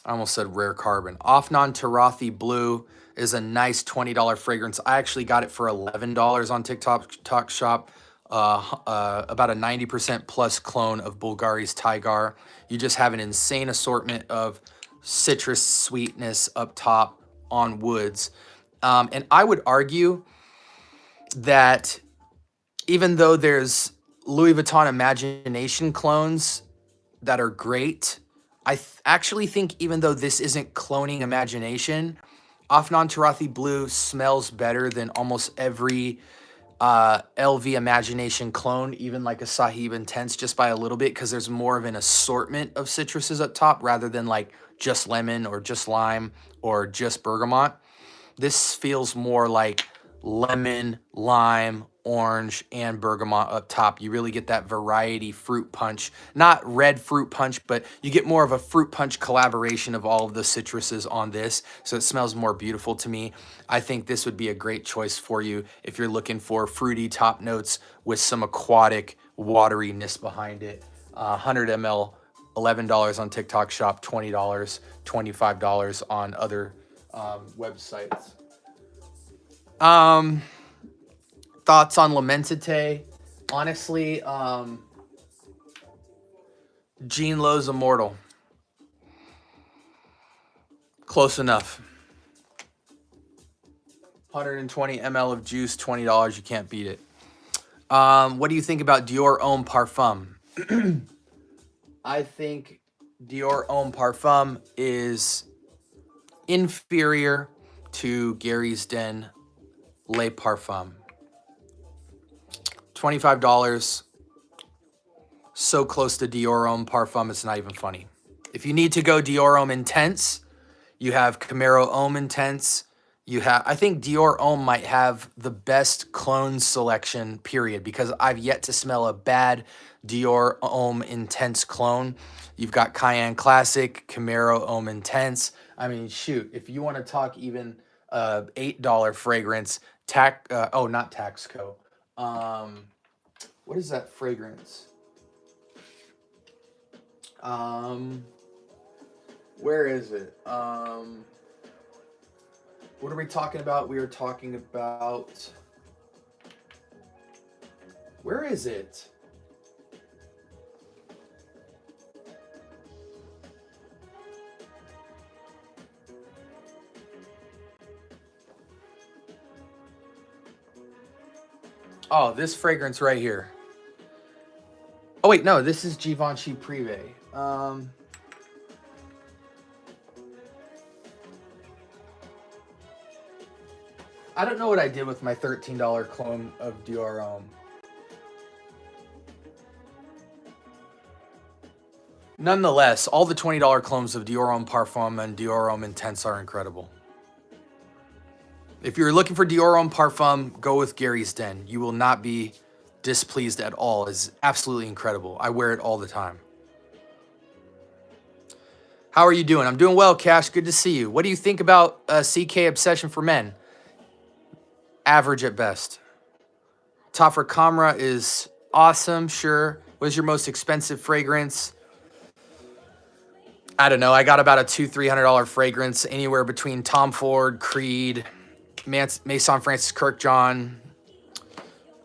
almost said rare carbon. Afnan Tarathi Blue is a nice $20 fragrance. I actually got it for $11 on TikTok Shop. About a 90% plus clone of Bulgari's Tigar. You just have an insane assortment of citrus sweetness up top on woods. And I would argue that even though there's Louis Vuitton Imagination clones that are great, I actually think even though this isn't cloning Imagination, Afnan Tarathi Blue smells better than almost every LV Imagination clone, even like a Sahib Intense, just by a little bit, because there's more of an assortment of citruses up top rather than like just lemon or just lime or just bergamot. This feels more like lemon, lime, orange, and bergamot up top. You really get that variety fruit punch. Not red fruit punch, but you get more of a fruit punch collaboration of all of the citruses on this. So it smells more beautiful to me. I think this would be a great choice for you if you're looking for fruity top notes with some aquatic wateriness behind it. 100 ml, $11 on TikTok Shop, $20, $25 on other websites. Thoughts on Lamentate? Honestly, Jean Lowe's Immortal. Close enough. 120 ml of juice, $20. You can't beat it. What do you think about Dior Homme Parfum? I think Dior Homme Parfum is inferior to Gary's Den Le Parfum. $25. So close to Dior Homme Parfum, it's not even funny. If you need to go Dior Homme Intense, you have Camaro Homme Intense. I think Dior Homme might have the best clone selection, period, because I've yet to smell a bad Dior Homme Intense clone. You've got Cayenne Classic, Camaro Homme Intense. I mean, shoot, if you want to talk even $8 fragrance, not Taxco. What is that fragrance? Where is it? What are we talking about? We are talking about... Where is it? Oh, this fragrance right here. Oh, wait, no, this is Givenchy Privé. I don't know what I did with my $13 clone of Dior Homme. Nonetheless, all the $20 clones of Dior Homme Parfum and Dior Homme Intense are incredible. If you're looking for Dior Homme Parfum, go with Gary's Den. You will not be displeased at all. It's absolutely incredible. I wear it all the time. How are you doing? I'm doing well, Cash. Good to see you. What do you think about CK Obsession for Men? Average at best. Tafra Camera is awesome, sure. What is your most expensive fragrance? I don't know. I got about a $200-300 fragrance, anywhere between Tom Ford, Creed, Maison Francis Kirkjohn,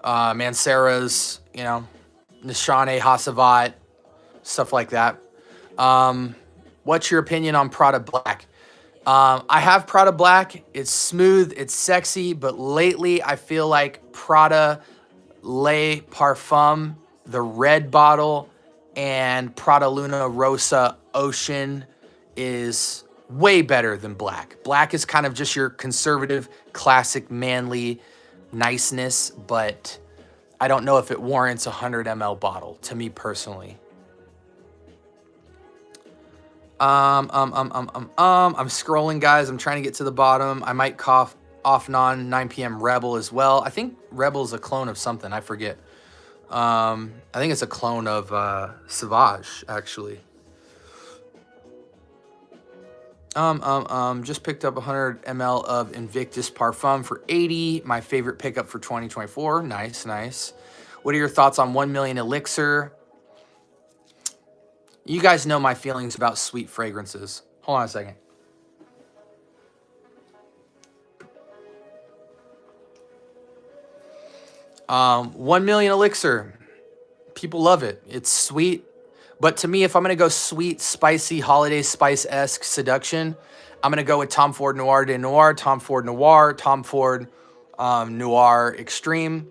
Mancera's, Nishane Hasavat, stuff like that. What's your opinion on Prada Black? I have Prada Black. It's smooth, it's sexy, but lately I feel like Prada Le Parfum, the red bottle, and Prada Luna Rosa Ocean is way better than Black. Black is kind of just your conservative, classic, manly niceness, but I don't know if it warrants a 100 ml bottle, to me personally. I'm scrolling, guys. I'm trying to get to the bottom. I might cough off and on 9 p.m. Rebel as well. I think Rebel is a clone of something. I forget. I think it's a clone of Savage, actually. Just picked up 100 ml of Invictus Parfum for 80. My favorite pickup for 2024. Nice, nice. What are your thoughts on 1 million Elixir? You guys know my feelings about sweet fragrances. Hold on a second. Um, 1 million Elixir. People love it. It's sweet. But to me, if I'm going to go sweet, spicy, holiday spice-esque seduction, I'm going to go with Tom Ford Noir de Noir, Tom Ford Noir, Tom Ford Noir Extreme.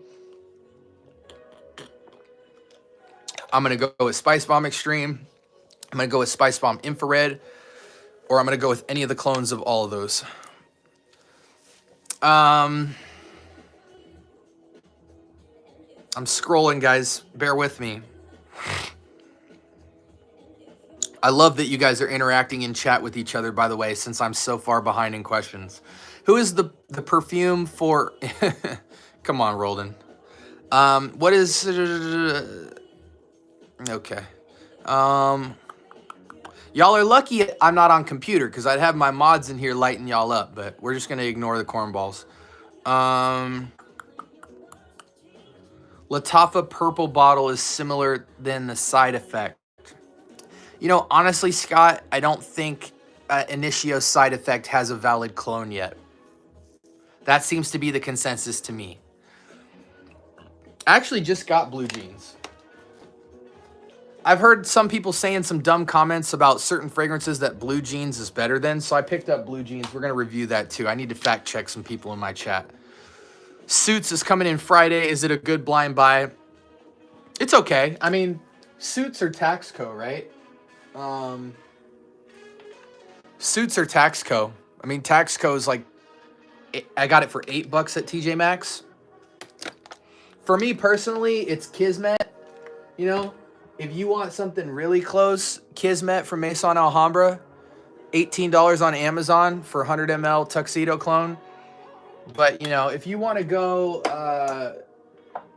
I'm going to go with Spice Bomb Extreme. I'm going to go with Spice Bomb Infrared. Or I'm going to go with any of the clones of all of those. I'm scrolling, guys. Bear with me. I love that you guys are interacting in chat with each other, by the way, since I'm so far behind in questions. Who is the perfume for... Come on, Roldan. What is... Okay. Y'all are lucky I'm not on computer, because I'd have my mods in here lighting y'all up, but we're just going to ignore the cornballs. Latafa purple bottle is similar than the side effect. You know, honestly, Scott, I don't think Initio side effect has a valid clone yet. That seems to be the consensus to me. I actually just got blue jeans. I've heard some people saying some dumb comments about certain fragrances that blue jeans is better than, so I picked up blue jeans. We're going to review that too. I need to fact check some people in my chat. Suits is coming in Friday. Is it a good blind buy? It's okay. I mean, Suits are Taxco, right? Suits are Taxco. I mean, Taxco is like, I got it for $8 at TJ Maxx. For me personally, it's Kismet. You know, if you want something really close, Kismet from Maison Alhambra, $18 on Amazon for 100 ml tuxedo clone. But, you know, if you want to go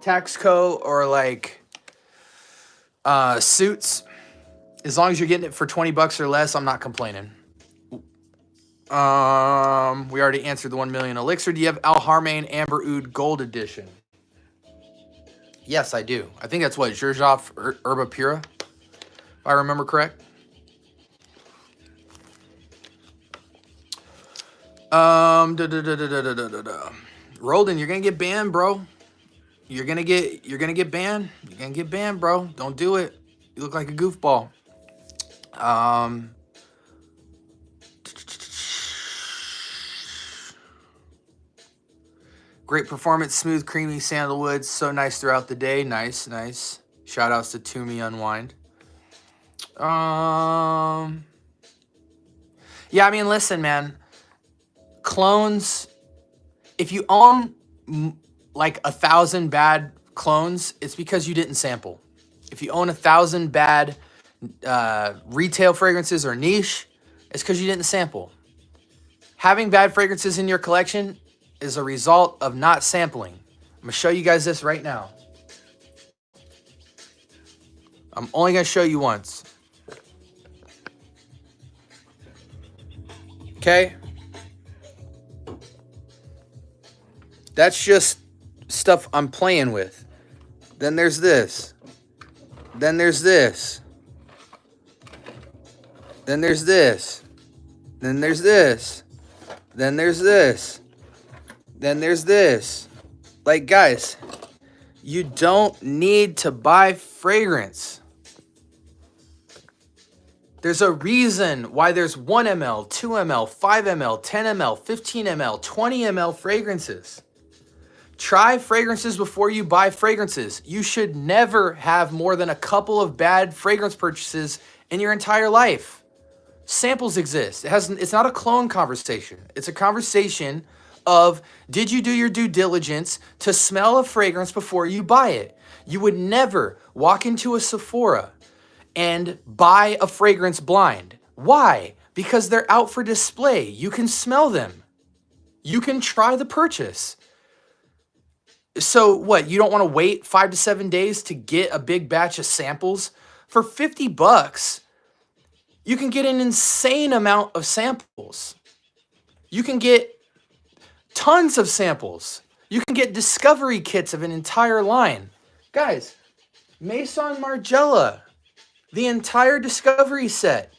Taxco or like Suits, as long as you're getting it for 20 bucks or less, I'm not complaining. We already answered the 1 million Elixir. Do you have Al Harmain Amber Oud Gold Edition? Yes, I do. I think that's what, Xerjoff Herba Pura, if I remember correct. Roldan, you're gonna get banned, bro. You're gonna get banned. You're gonna get banned, bro. Don't do it. You look like a goofball. Great performance, smooth, creamy sandalwood. So nice throughout the day. Nice, nice. Shout outs to Toomey Unwind. Yeah, I mean, listen, man. Clones, if you own like 1,000 bad clones, it's because you didn't sample. If you own 1,000 bad retail fragrances or niche, it's because you didn't sample. Having bad fragrances in your collection is a result of not sampling. I'm going to show you guys this right now. I'm only going to show you once. Okay? That's just stuff I'm playing with. Then there's this. Then there's this. Then there's this. Then there's this. Then there's this. Then there's this. Like, guys, you don't need to buy fragrance. There's a reason why there's 1 ml, 2 ml, 5 ml, 10 ml, 15 ml, 20 ml fragrances. Try fragrances before you buy fragrances. You should never have more than a couple of bad fragrance purchases in your entire life. Samples exist. It's not a clone conversation. It's a conversation of, did you do your due diligence to smell a fragrance before you buy it? You would never walk into a Sephora and buy a fragrance blind. Why? Because they're out for display. You can smell them. You can try the purchase. So what, you don't want to wait 5 to 7 days to get a big batch of samples? For 50 bucks, you can get an insane amount of samples. You can get tons of samples. You can get discovery kits of an entire line. Guys, Maison Margiela, the entire discovery set,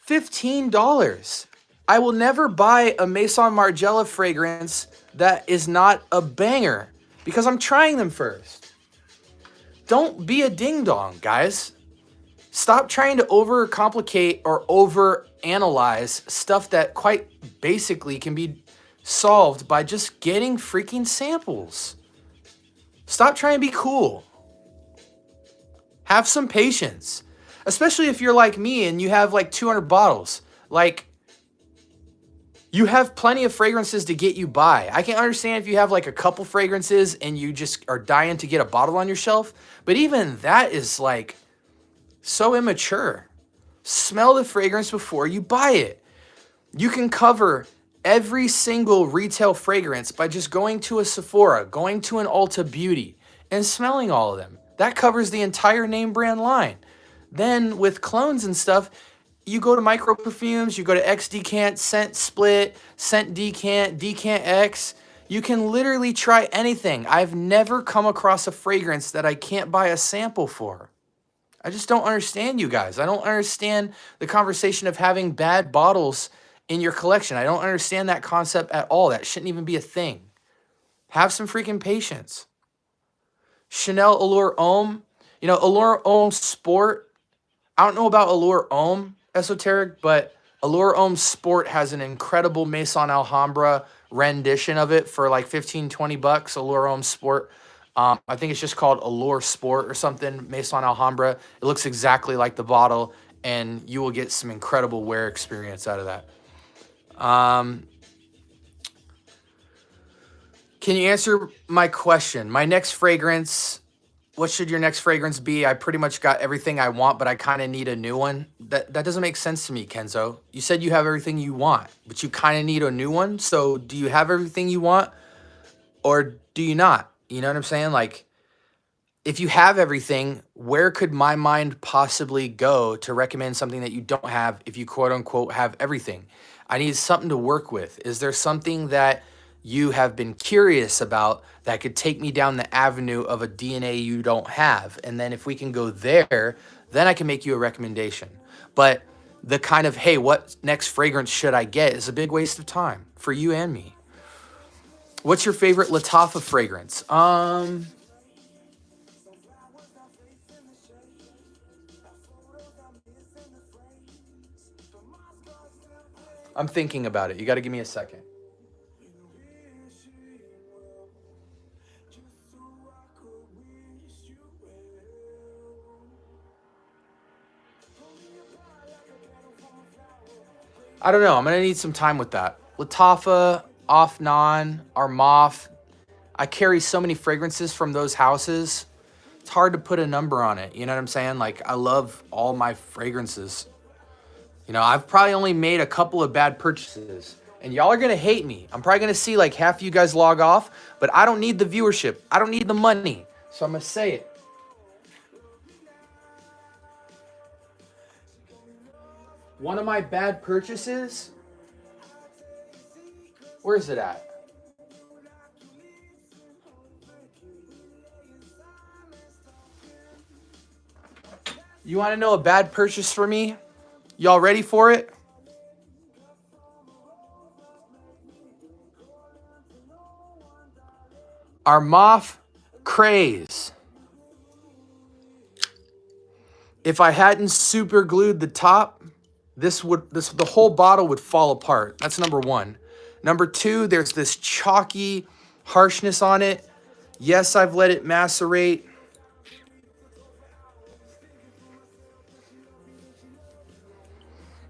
$15. I will never buy a Maison Margiela fragrance that is not a banger because I'm trying them first. Don't be a ding-dong, guys. Stop trying to overcomplicate or overanalyze stuff that quite basically can be solved by just getting freaking samples. Stop trying to be cool. Have some patience. Especially if you're like me and you have like 200 bottles. Like, you have plenty of fragrances to get you by. I can understand if you have like a couple fragrances and you just are dying to get a bottle on your shelf. But even that is like so immature. Smell the fragrance before you buy it. You can cover every single retail fragrance by just going to a Sephora, going to an Ulta Beauty, and smelling all of them. That covers the entire name brand line. Then with clones and stuff, you go to micro perfumes, you go to X Decant, Scent Split, Scent Decant, Decant X. You can literally try anything. I've never come across a fragrance that I can't buy a sample for. I just don't understand you guys. I don't understand the conversation of having bad bottles in your collection. I don't understand that concept at all. That shouldn't even be a thing. Have some freaking patience. Chanel Allure Homme. You know, Allure Homme Sport. I don't know about Allure Homme Esoteric, but Allure Homme Sport has an incredible Maison Alhambra rendition of it for like 15, 20 bucks. Allure Homme Sport. I think it's just called Allure Sport or something, Maison Alhambra. It looks exactly like the bottle, and you will get some incredible wear experience out of that. Can you answer my question? My next fragrance, what should your next fragrance be? I pretty much got everything I want, but I kind of need a new one. That doesn't make sense to me, Kenzo. You said you have everything you want, but you kind of need a new one. So do you have everything you want or do you not? You know what I'm saying? Like, if you have everything, where could my mind possibly go to recommend something that you don't have if you quote unquote have everything? I need something to work with. Is there something that you have been curious about that could take me down the avenue of a DNA you don't have? And then if we can go there, then I can make you a recommendation. But the kind of, hey, what next fragrance should I get is a big waste of time for you and me. What's your favorite Lattafa fragrance? I'm thinking about it. You got to give me a second. I don't know. I'm going to need some time with that. Lattafa, Afnan, Armaf. I carry so many fragrances from those houses. It's hard to put a number on it. You know what I'm saying? Like, I love all my fragrances. You know, I've probably only made a couple of bad purchases. And y'all are going to hate me. I'm probably going to see like half of you guys log off. But I don't need the viewership. I don't need the money. So I'm going to say it. One of my bad purchases. Where is it at? You want to know a bad purchase for me? Y'all ready for it? Armaf Craze. If I hadn't super glued the top, the whole bottle would fall apart. That's number one. Number two, there's this chalky harshness on it. Yes, I've let it macerate.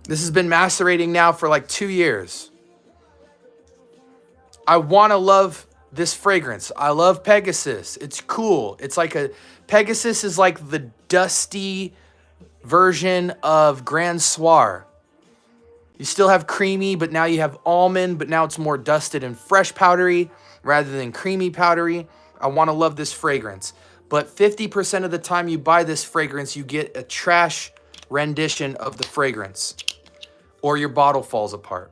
This has been macerating now for like 2 years. I want to love this fragrance. I love Pegasus. It's cool. It's like Pegasus is like the dusty version of Grand Soir. You still have creamy, but now you have almond, but now it's more dusted and fresh powdery rather than creamy powdery. I want to love this fragrance. But 50% of the time you buy this fragrance, you get a trash rendition of the fragrance or your bottle falls apart.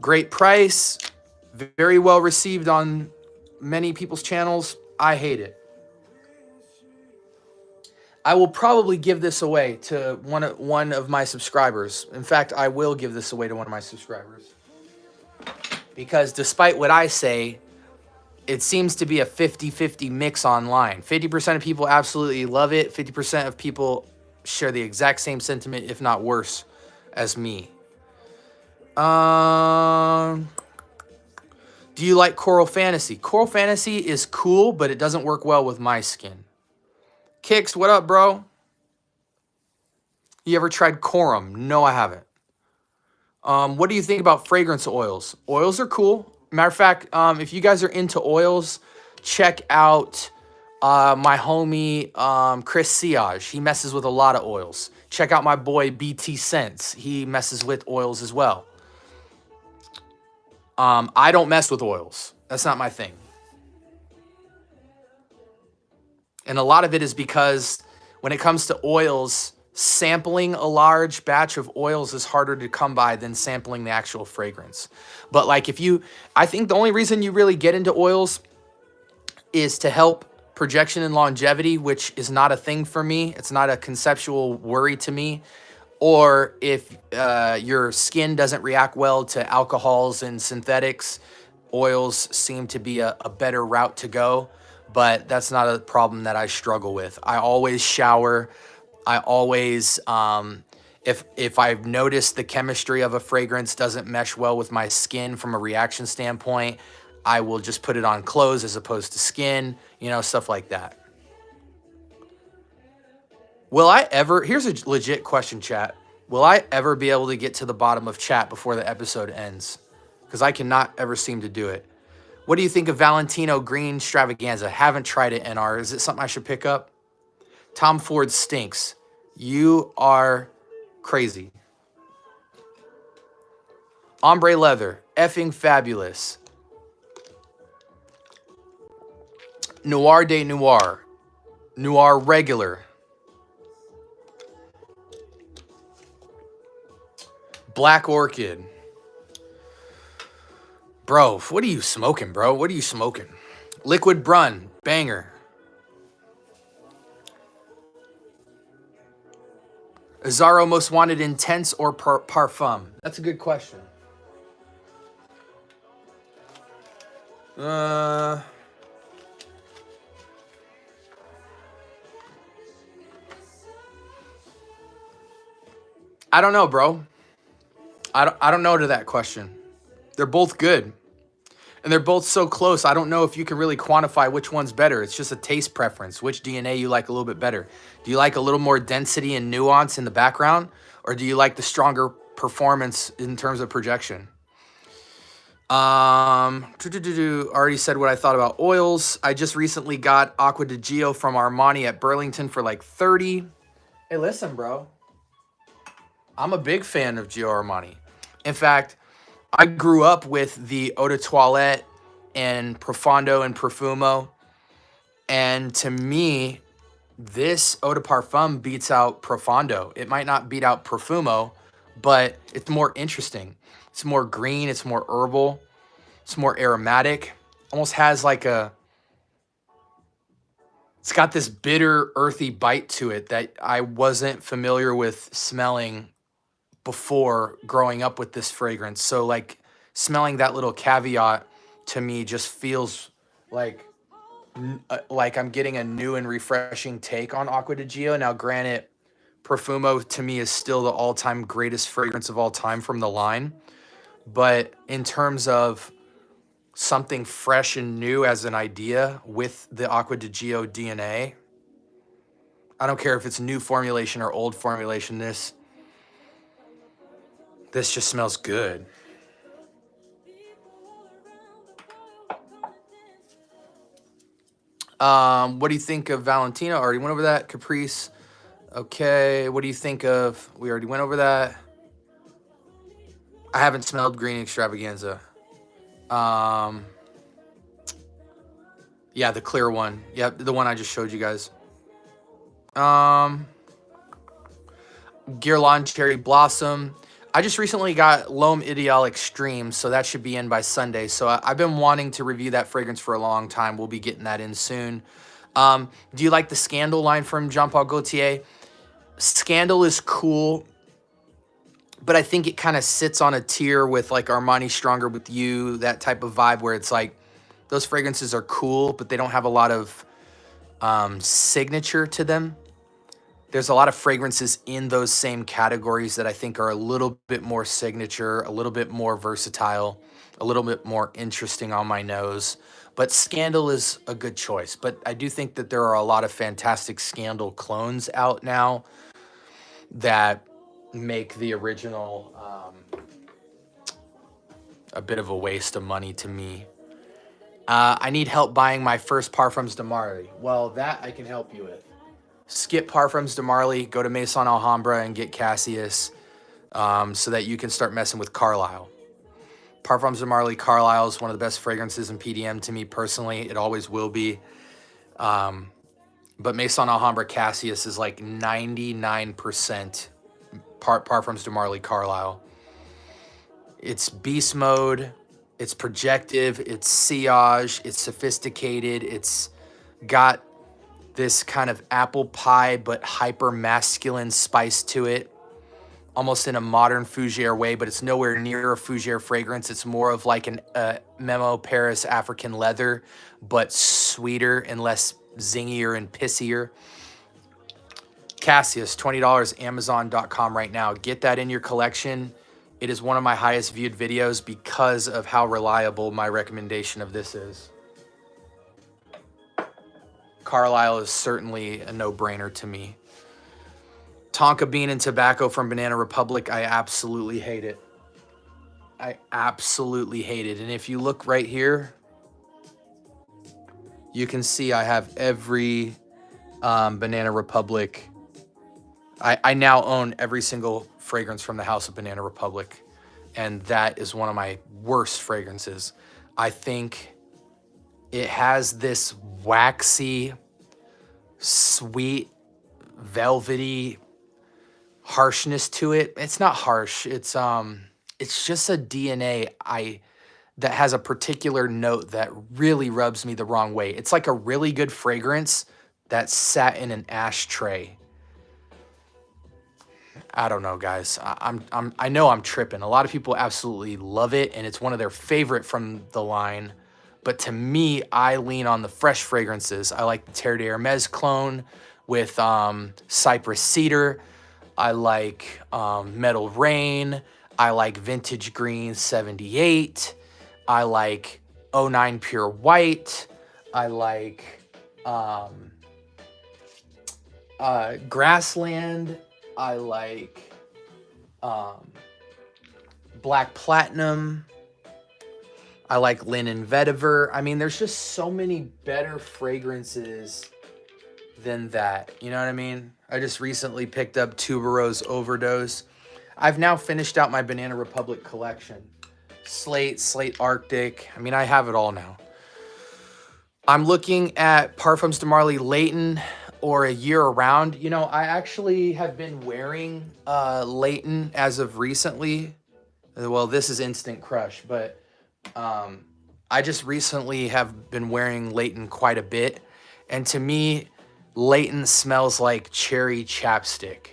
Great price, very well received on many people's channels. I hate it. I will probably give this away to one of my subscribers. In fact, I will give this away to one of my subscribers. Because despite what I say, it seems to be a 50-50 mix online. 50% of people absolutely love it. 50% of people share the exact same sentiment, if not worse, as me. Do you like Coral Fantasy? Coral Fantasy is cool, but it doesn't work well with my skin. Kicks, what up, bro? You ever tried Corum? No, I haven't. What do you think about fragrance oils? Oils are cool. Matter of fact, if you guys are into oils, check out my homie Chris Siage. He messes with a lot of oils. Check out my boy BT Sense. He messes with oils as well. I don't mess with oils. That's not my thing. And a lot of it is because when it comes to oils, sampling a large batch of oils is harder to come by than sampling the actual fragrance. But like I think the only reason you really get into oils is to help projection and longevity, which is not a thing for me. It's not a conceptual worry to me. Or if your skin doesn't react well to alcohols and synthetics, oils seem to be a better route to go. But that's not a problem that I struggle with. I always shower. I always, if I've noticed the chemistry of a fragrance doesn't mesh well with my skin from a reaction standpoint, I will just put it on clothes as opposed to skin, stuff like that. Will I ever, here's a legit question, chat. Will I ever be able to get to the bottom of chat before the episode ends? Because I cannot ever seem to do it. What do you think of Valentino Green Extravaganza? Haven't tried it, NR. Is it something I should pick up? Tom Ford stinks. You are crazy. Ombre leather. Effing fabulous. Noir de Noir. Noir regular. Black Orchid. Bro, what are you smoking, bro? What are you smoking? Liquid Brun. Banger. Azaro most wanted intense or parfum? That's a good question. I don't know, bro. I don't know to that question. They're both good. And they're both so close. I don't know if you can really quantify which one's better. It's just a taste preference. Which DNA you like a little bit better. Do you like a little more density and nuance in the background? Or do you like the stronger performance in terms of projection? Already said what I thought about oils. I just recently got Acqua di Gio from Armani at Burlington for like 30. Hey, listen, bro. I'm a big fan of Gio Armani. In fact, I grew up with the Eau de Toilette and Profondo and Profumo. And to me, this Eau de Parfum beats out Profondo. It might not beat out Profumo, but it's more interesting. It's more green. It's more herbal. It's more aromatic. Almost has like it's got this bitter, earthy bite to it that I wasn't familiar with smelling before growing up with this fragrance. So like smelling that little caveat to me just feels like I'm getting a new and refreshing take on Acqua di Gio. Now granted, Profumo to me is still the all-time greatest fragrance of all time from the line. But in terms of something fresh and new as an idea with the Acqua di Gio DNA, I don't care if it's new formulation or old formulation, this just smells good. What do you think of Valentino? Already went over that. Caprice. Okay. What do you think of? We already went over that. I haven't smelled Green Extravaganza. Yeah, the clear one. Yep, the one I just showed you guys. Guerlain Cherry Blossom. I just recently got L'Homme Ideal Extreme, so that should be in by Sunday. So I've been wanting to review that fragrance for a long time. We'll be getting that in soon. Do you like the Scandal line from Jean Paul Gaultier? Scandal is cool, but I think it kind of sits on a tier with like Armani Stronger With You, that type of vibe where it's like those fragrances are cool, but they don't have a lot of signature to them. There's a lot of fragrances in those same categories that I think are a little bit more signature, a little bit more versatile, a little bit more interesting on my nose. But Scandal is a good choice. But I do think that there are a lot of fantastic Scandal clones out now that make the original a bit of a waste of money to me. I need help buying my first Parfums de Marly. Well, that I can help you with. Skip Parfums de Marly, go to Maison Alhambra and get Cassius so that you can start messing with Carlisle. Parfums de Marly Carlisle is one of the best fragrances in PDM to me personally. It always will be. But Maison Alhambra Cassius is like 99% Parfums de Marly Carlisle. It's beast mode, it's projective, it's sillage, it's sophisticated, it's got this kind of apple pie but hyper masculine spice to it, almost in a modern fougere way, but it's nowhere near a fougere fragrance. It's more of like an Memo Paris African leather, but sweeter and less zingier and pissier. Cassius, $20, Amazon.com right now. Get that in your collection. It is one of my highest viewed videos because of how reliable my recommendation of this is. Carlisle is certainly a no-brainer to me. Tonka Bean and Tobacco from Banana Republic, I absolutely hate it. I absolutely hate it. And if you look right here, you can see I have every Banana Republic. I now own every single fragrance from the House of Banana Republic, and that is one of my worst fragrances. I think it has this waxy, sweet, velvety harshness to it. It's not harsh. It's just a DNA that has a particular note that really rubs me the wrong way. It's like a really good fragrance that sat in an ashtray. I don't know, guys. I know I'm tripping. A lot of people absolutely love it, and it's one of their favorite from the line. But to me, I lean on the fresh fragrances. I like the Terre d'Hermès clone with Cypress Cedar. I like Metal Rain. I like Vintage Green 78. I like 09 Pure White. I like Grassland. I like Black Platinum. I like Linen Vetiver. I mean, there's just so many better fragrances than that. You know what I mean? I just recently picked up Tuberose Overdose. I've now finished out my Banana Republic collection. Slate Arctic. I mean, I have it all now. I'm looking at Parfums de Marly Layton or a year around. You know, I actually have been wearing Layton as of recently. Well, this is Instant Crush, but I just recently have been wearing Layton quite a bit. And to me, Layton smells like cherry chapstick.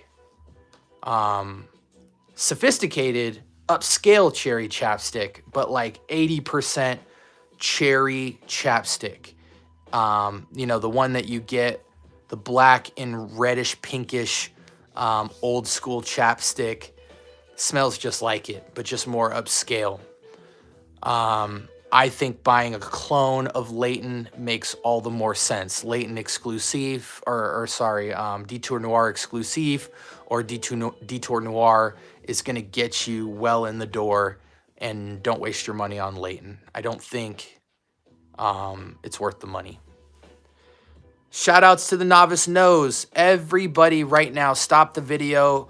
Sophisticated, upscale cherry chapstick, but like 80% cherry chapstick. You know, the one that you get, the black and reddish pinkish old school chapstick, smells just like it, but just more upscale. I think buying a clone of Layton makes all the more sense. Layton Exclusive, Detour Noir Exclusive or Detour Noir is going to get you well in the door, and don't waste your money on Layton. I don't think it's worth the money. Shout outs to the Novice Nose. Everybody right now, stop the video.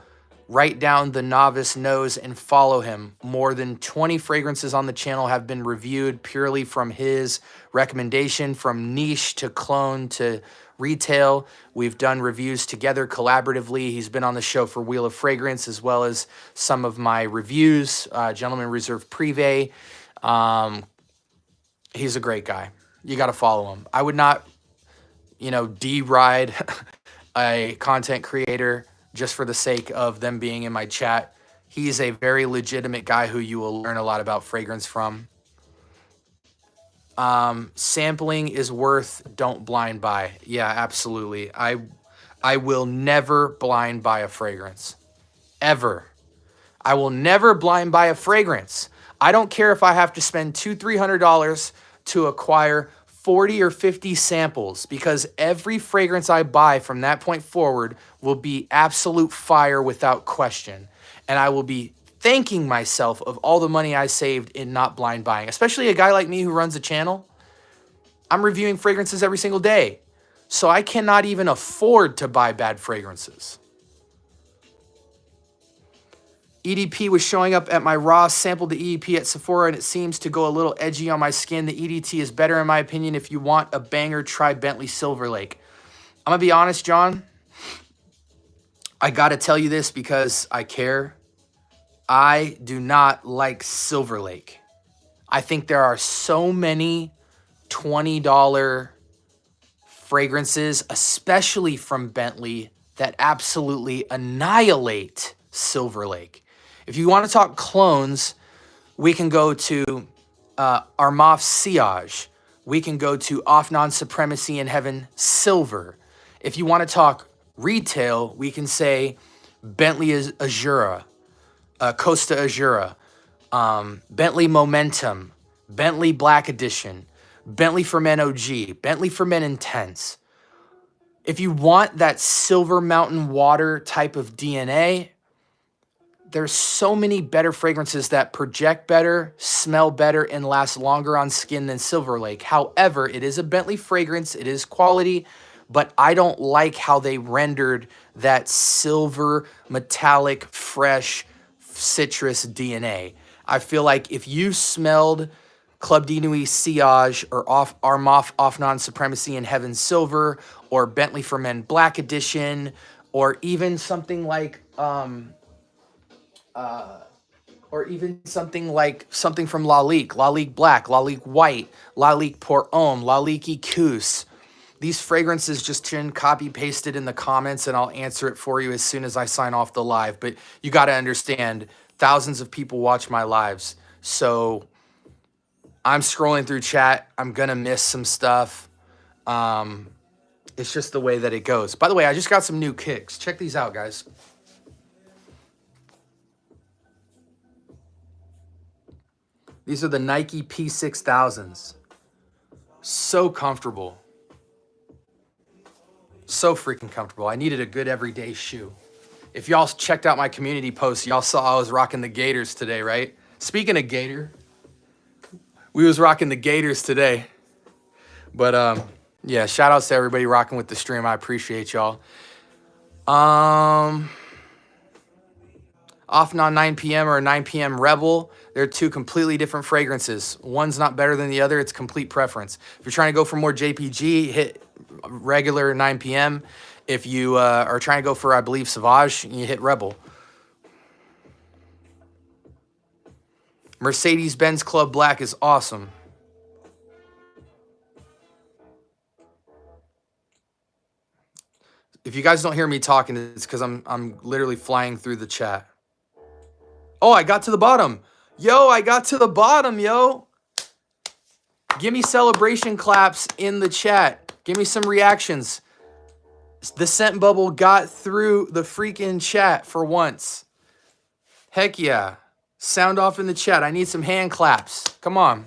Write down the novice knows and follow him. More than 20 fragrances on the channel have been reviewed purely from his recommendation, from niche to clone to retail. We've done reviews together collaboratively. He's been on the show for Wheel of Fragrance as well as some of my reviews, Gentleman Reserve Privé. He's a great guy. You got to follow him. I would not, you know, deride a content creator just for the sake of them being in my chat. He's a very legitimate guy who you will learn a lot about fragrance from. Sampling is worth, don't blind buy. Yeah, absolutely. I will never blind buy a fragrance. Ever. I will never blind buy a fragrance. I don't care if I have to spend $200-300 to acquire 40 or 50 samples, because every fragrance I buy from that point forward will be absolute fire without question. And I will be thanking myself of all the money I saved in not blind buying, especially a guy like me who runs a channel. I'm reviewing fragrances every single day, so I cannot even afford to buy bad fragrances. EDP was showing up at my Ross, sampled the EDP at Sephora, and it seems to go a little edgy on my skin. The EDT is better, in my opinion. If you want a banger, try Bentley Silver Lake. I'm going to be honest, John. I got to tell you this because I care. I do not like Silver Lake. I think there are so many $20 fragrances, especially from Bentley, that absolutely annihilate Silver Lake. If you want to talk clones, we can go to Armaf Sillage. We can go to Afnan Supremacy in Heaven Silver. If you want to talk retail, we can say Bentley Azura, Costa Azura, Bentley Momentum, Bentley Black Edition, Bentley for Men OG, Bentley for Men Intense. If you want that Silver Mountain Water type of DNA, there's so many better fragrances that project better, smell better, and last longer on skin than Silver Lake. However, it is a Bentley fragrance. It is quality, but I don't like how they rendered that silver, metallic, fresh citrus DNA. I feel like if you smelled Club de Nuit Sillage or Armaf Afnan Supremacy in Heaven Silver or Bentley for Men Black Edition or even something like something from Lalique Black, Lalique White, Lalique Pour Homme, Lalique Ecousse. These fragrances just copy pasted in the comments and I'll answer it for you as soon as I sign off the live. But you got to understand, thousands of people watch my lives. So I'm scrolling through chat. I'm going to miss some stuff. It's just the way that it goes. By the way, I just got some new kicks. Check these out, guys. These are the Nike P6000s. So comfortable. So freaking comfortable. I needed a good everyday shoe. If y'all checked out my community post, y'all saw I was rocking the Gators today, right? Speaking of Gator, we was rocking the Gators today. But yeah, shout outs to everybody rocking with the stream. I appreciate y'all. Afnan 9 p.m. or 9 p.m. Rebel, they're two completely different fragrances. One's not better than the other. It's complete preference. If you're trying to go for more JPG, hit regular 9 p.m. If you are trying to go for, I believe, Sauvage, you hit Rebel. Mercedes-Benz Club Black is awesome. If you guys don't hear me talking, it's because I'm literally flying through the chat. Oh, I got to the bottom. Yo, I got to the bottom, yo. Give me celebration claps in the chat. Give me some reactions. The scent bubble got through the freaking chat for once. Heck yeah. Sound off in the chat. I need some hand claps. Come on.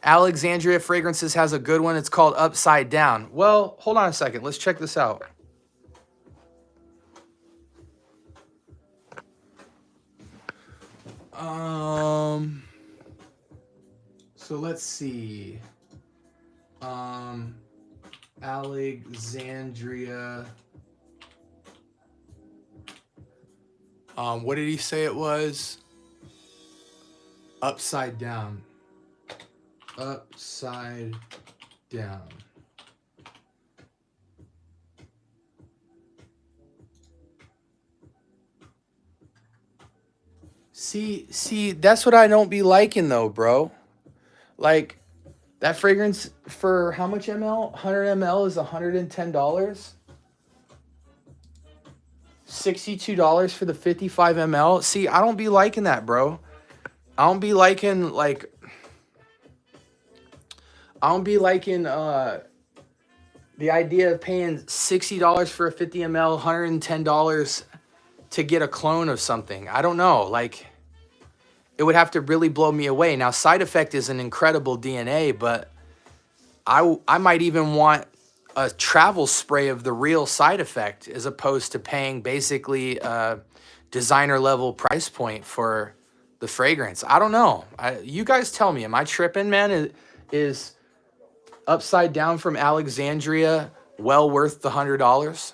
Alexandria Fragrances has a good one. It's called Upside Down. Well, hold on a second. Let's check this out. So let's see. Alexandria What did he say it was? Upside down. Upside down. See, that's what I don't be liking though, bro. Like that fragrance for how much ml? 100 ml is $110. $62 for the 55 ml. See, I don't be liking that, bro. I don't be liking the idea of paying $60 for a 50 ml, $110 to get a clone of something. I don't know. Like, it would have to really blow me away. Now, Side Effect is an incredible DNA, but I might even want a travel spray of the real Side Effect as opposed to paying basically a designer level price point for the fragrance. I don't know. You guys tell me, am I tripping, man? Is Upside Down from Alexandria well worth the $100?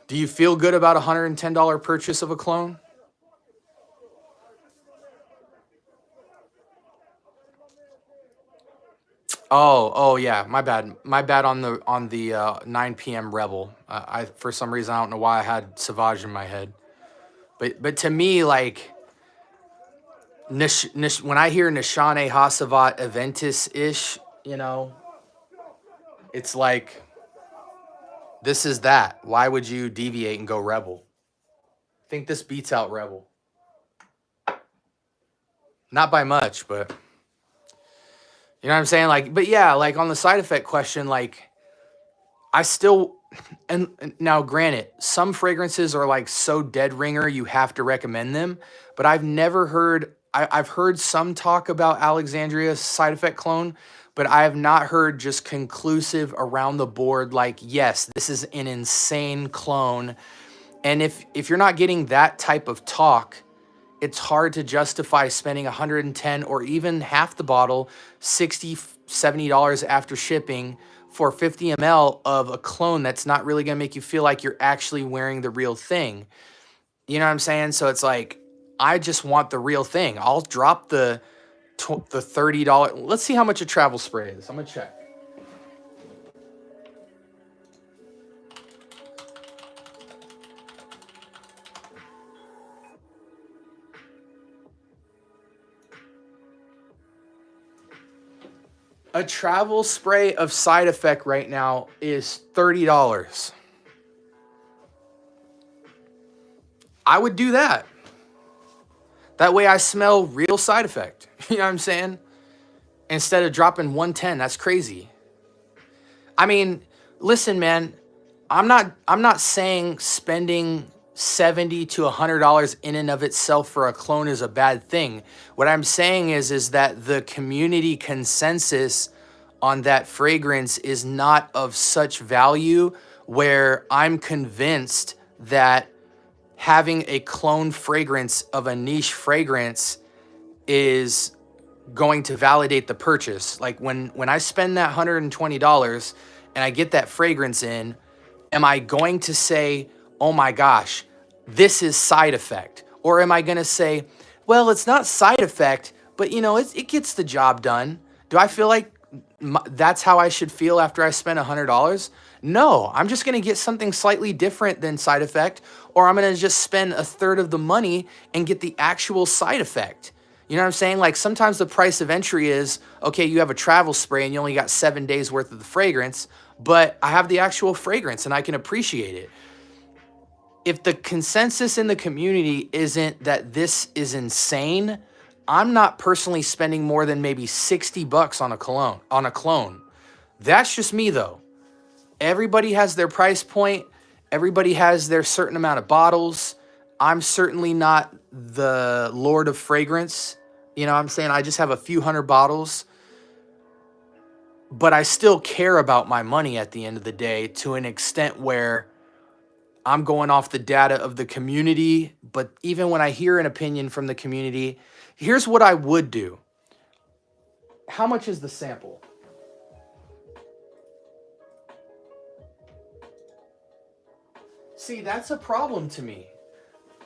Do you feel good about a $110 purchase of a clone? Oh yeah, my bad. My bad on the 9 p.m. Rebel. I for some reason I don't know why I had Savage in my head. But to me, like when I hear Nishane Hasavat Aventis ish, it's like this is that. Why would you deviate and go Rebel? I think this beats out Rebel. Not by much, but you know what I'm saying? Like, but yeah, like on the Side Effect question, like I still, and now granted, some fragrances are like so dead ringer you have to recommend them, but I've never heard, I've heard some talk about Alexandria's Side Effect clone, but I have not heard just conclusive around the board like, yes, this is an insane clone. And if you're not getting that type of talk, it's hard to justify spending 110 or even half the bottle, $60, $70 after shipping for 50 ml of a clone that's not really going to make you feel like you're actually wearing the real thing. You know what I'm saying? So it's like, I just want the real thing. I'll drop the $30. Let's see how much a travel spray is. I'm going to check. A travel spray of Side Effect right now is $30. I would do that. That way I smell real Side Effect. You know what I'm saying? Instead of dropping 110, that's crazy. I mean, listen, man, I'm not saying spending $70 to $100 in and of itself for a clone is a bad thing. What I'm saying is that the community consensus on that fragrance is not of such value where I'm convinced that having a clone fragrance of a niche fragrance is going to validate the purchase. Like when I spend that $120 and I get that fragrance in, am I going to say, oh my gosh, this is Side Effect? Or am I going to say, well, it's not Side Effect, but it gets the job done? Do I feel like that's how I should feel after I spend $100? No, I'm just going to get something slightly different than Side Effect, or I'm going to just spend a third of the money and get the actual Side Effect. You know what I'm saying? Like sometimes the price of entry is, okay, you have a travel spray and you only got 7 days worth of the fragrance, but I have the actual fragrance and I can appreciate it. If the consensus in the community isn't that this is insane, I'm not personally spending more than maybe $60 on a clone. That's just me though. Everybody has their price point. Everybody has their certain amount of bottles. I'm certainly not the Lord of Fragrance. You know what I'm saying? I just have a few hundred bottles. But I still care about my money at the end of the day to an extent where I'm going off the data of the community. But even when I hear an opinion from the community, here's what I would do. How much is the sample? See, that's a problem to me.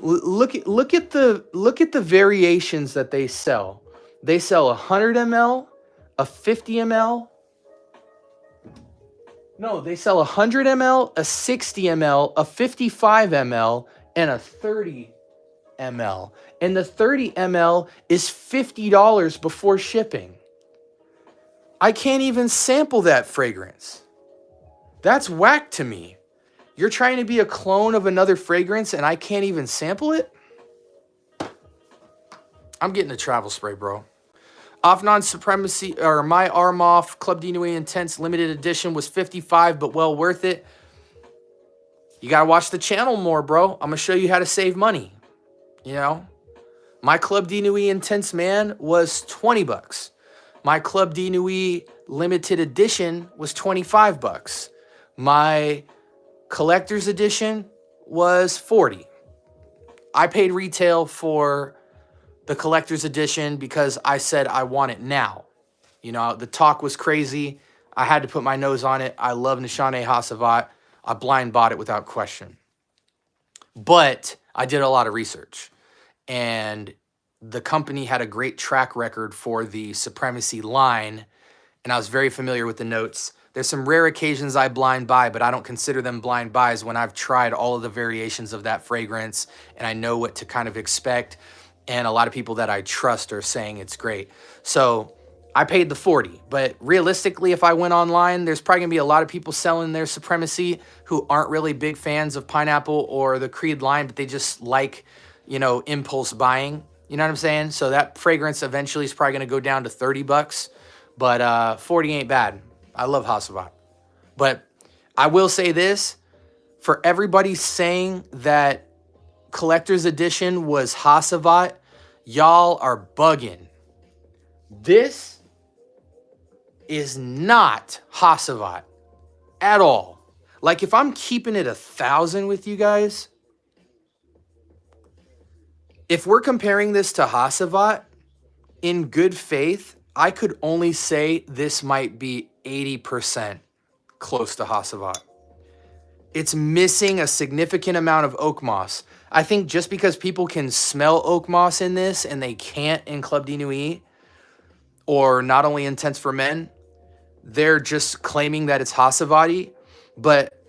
Look at the variations that they sell. They sell a 100 ml, a 50 ml. No, they sell a 100 ml, a 60 ml, a 55 ml, and a 30 ml. And the 30 ml is $50 before shipping. I can't even sample that fragrance. That's whack to me. You're trying to be a clone of another fragrance and I can't even sample it? I'm getting a travel spray, bro. Off-Non Supremacy, or My Arm Off Club de Nuit Intense Limited Edition was $55, but well worth it. You gotta watch the channel more, bro. I'm gonna show you how to save money. You know? My Club de Nuit Intense, man, was 20 bucks. My Club de Nuit Limited Edition was 25 bucks. My Collector's Edition was 40. I paid retail for the Collector's Edition because I said I want it now. You know, the talk was crazy. I had to put my nose on it. I love Nishane Hasavat. I blind bought it without question. But I did a lot of research. And the company had a great track record for the Supremacy line. And I was very familiar with the notes. There's some rare occasions I blind buy, but I don't consider them blind buys when I've tried all of the variations of that fragrance and I know what to kind of expect. And a lot of people that I trust are saying it's great. So I paid the 40, but realistically, if I went online, there's probably gonna be a lot of people selling their Supremacy who aren't really big fans of Pineapple or the Creed line, but they just like, you know, impulse buying. You know what I'm saying? So that fragrance eventually is probably gonna go down to 30 bucks, but 40 ain't bad. I love Hasavat. But I will say this, for everybody saying that Collector's Edition was Hasavat, y'all are bugging. This is not Hasavat at all. Like, if I'm keeping it 1,000 with you guys, if we're comparing this to Hasavat, in good faith, I could only say this might be 80% close to Hasavat. It's missing a significant amount of oak moss. I think just because people can smell oak moss in this and they can't in Club de Nuit, or Not Only Intense for Men, they're just claiming that it's Hasavat-y. But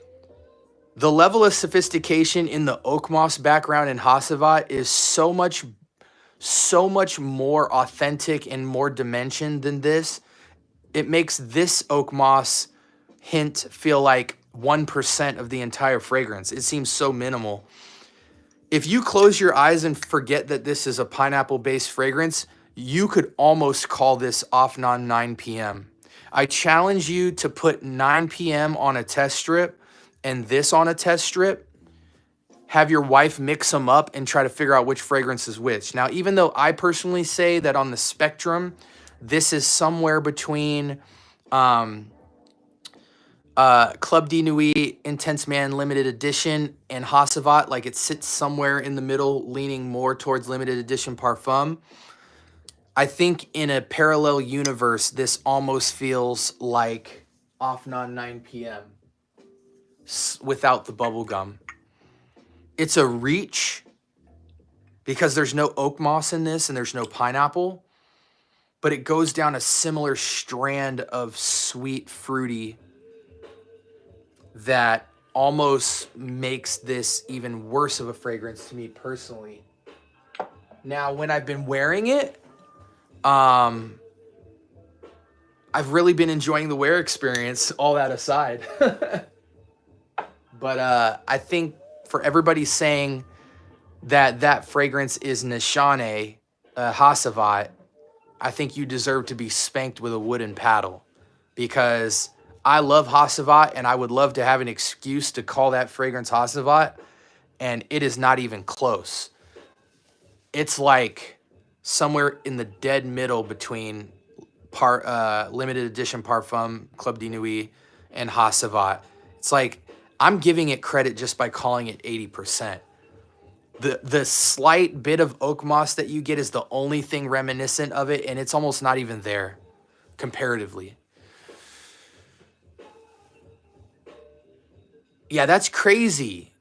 the level of sophistication in the oak moss background in Hasavat is so much more authentic and more dimension than this. It makes this oak moss hint feel like 1% of the entire fragrance. It seems so minimal. If you close your eyes and forget that this is a pineapple-based fragrance, you could almost call this Off-Non 9 p.m. I challenge you to put 9 p.m. on a test strip and this on a test strip. Have your wife mix them up and try to figure out which fragrance is which. Now, even though I personally say that on the spectrum, this is somewhere between Club de Nuit Intense Man Limited Edition and Hasavat, like it sits somewhere in the middle, leaning more towards Limited Edition Parfum. I think in a parallel universe, this almost feels like Off-Non 9 p.m. without the bubble gum. It's a reach because there's no oak moss in this and there's no pineapple, but it goes down a similar strand of sweet, fruity that almost makes this even worse of a fragrance to me personally. Now, when I've been wearing it, I've really been enjoying the wear experience, all that aside. But I think for everybody saying that that fragrance is Nishane Hasavat, I think you deserve to be spanked with a wooden paddle, because I love Hasavat and I would love to have an excuse to call that fragrance Hasavat, and it is not even close. It's like somewhere in the dead middle between Limited Edition Parfum, Club de Nuit, and Hasavat. It's like I'm giving it credit just by calling it 80%. The slight bit of oak moss that you get is the only thing reminiscent of it, and it's almost not even there comparatively. Yeah, that's crazy.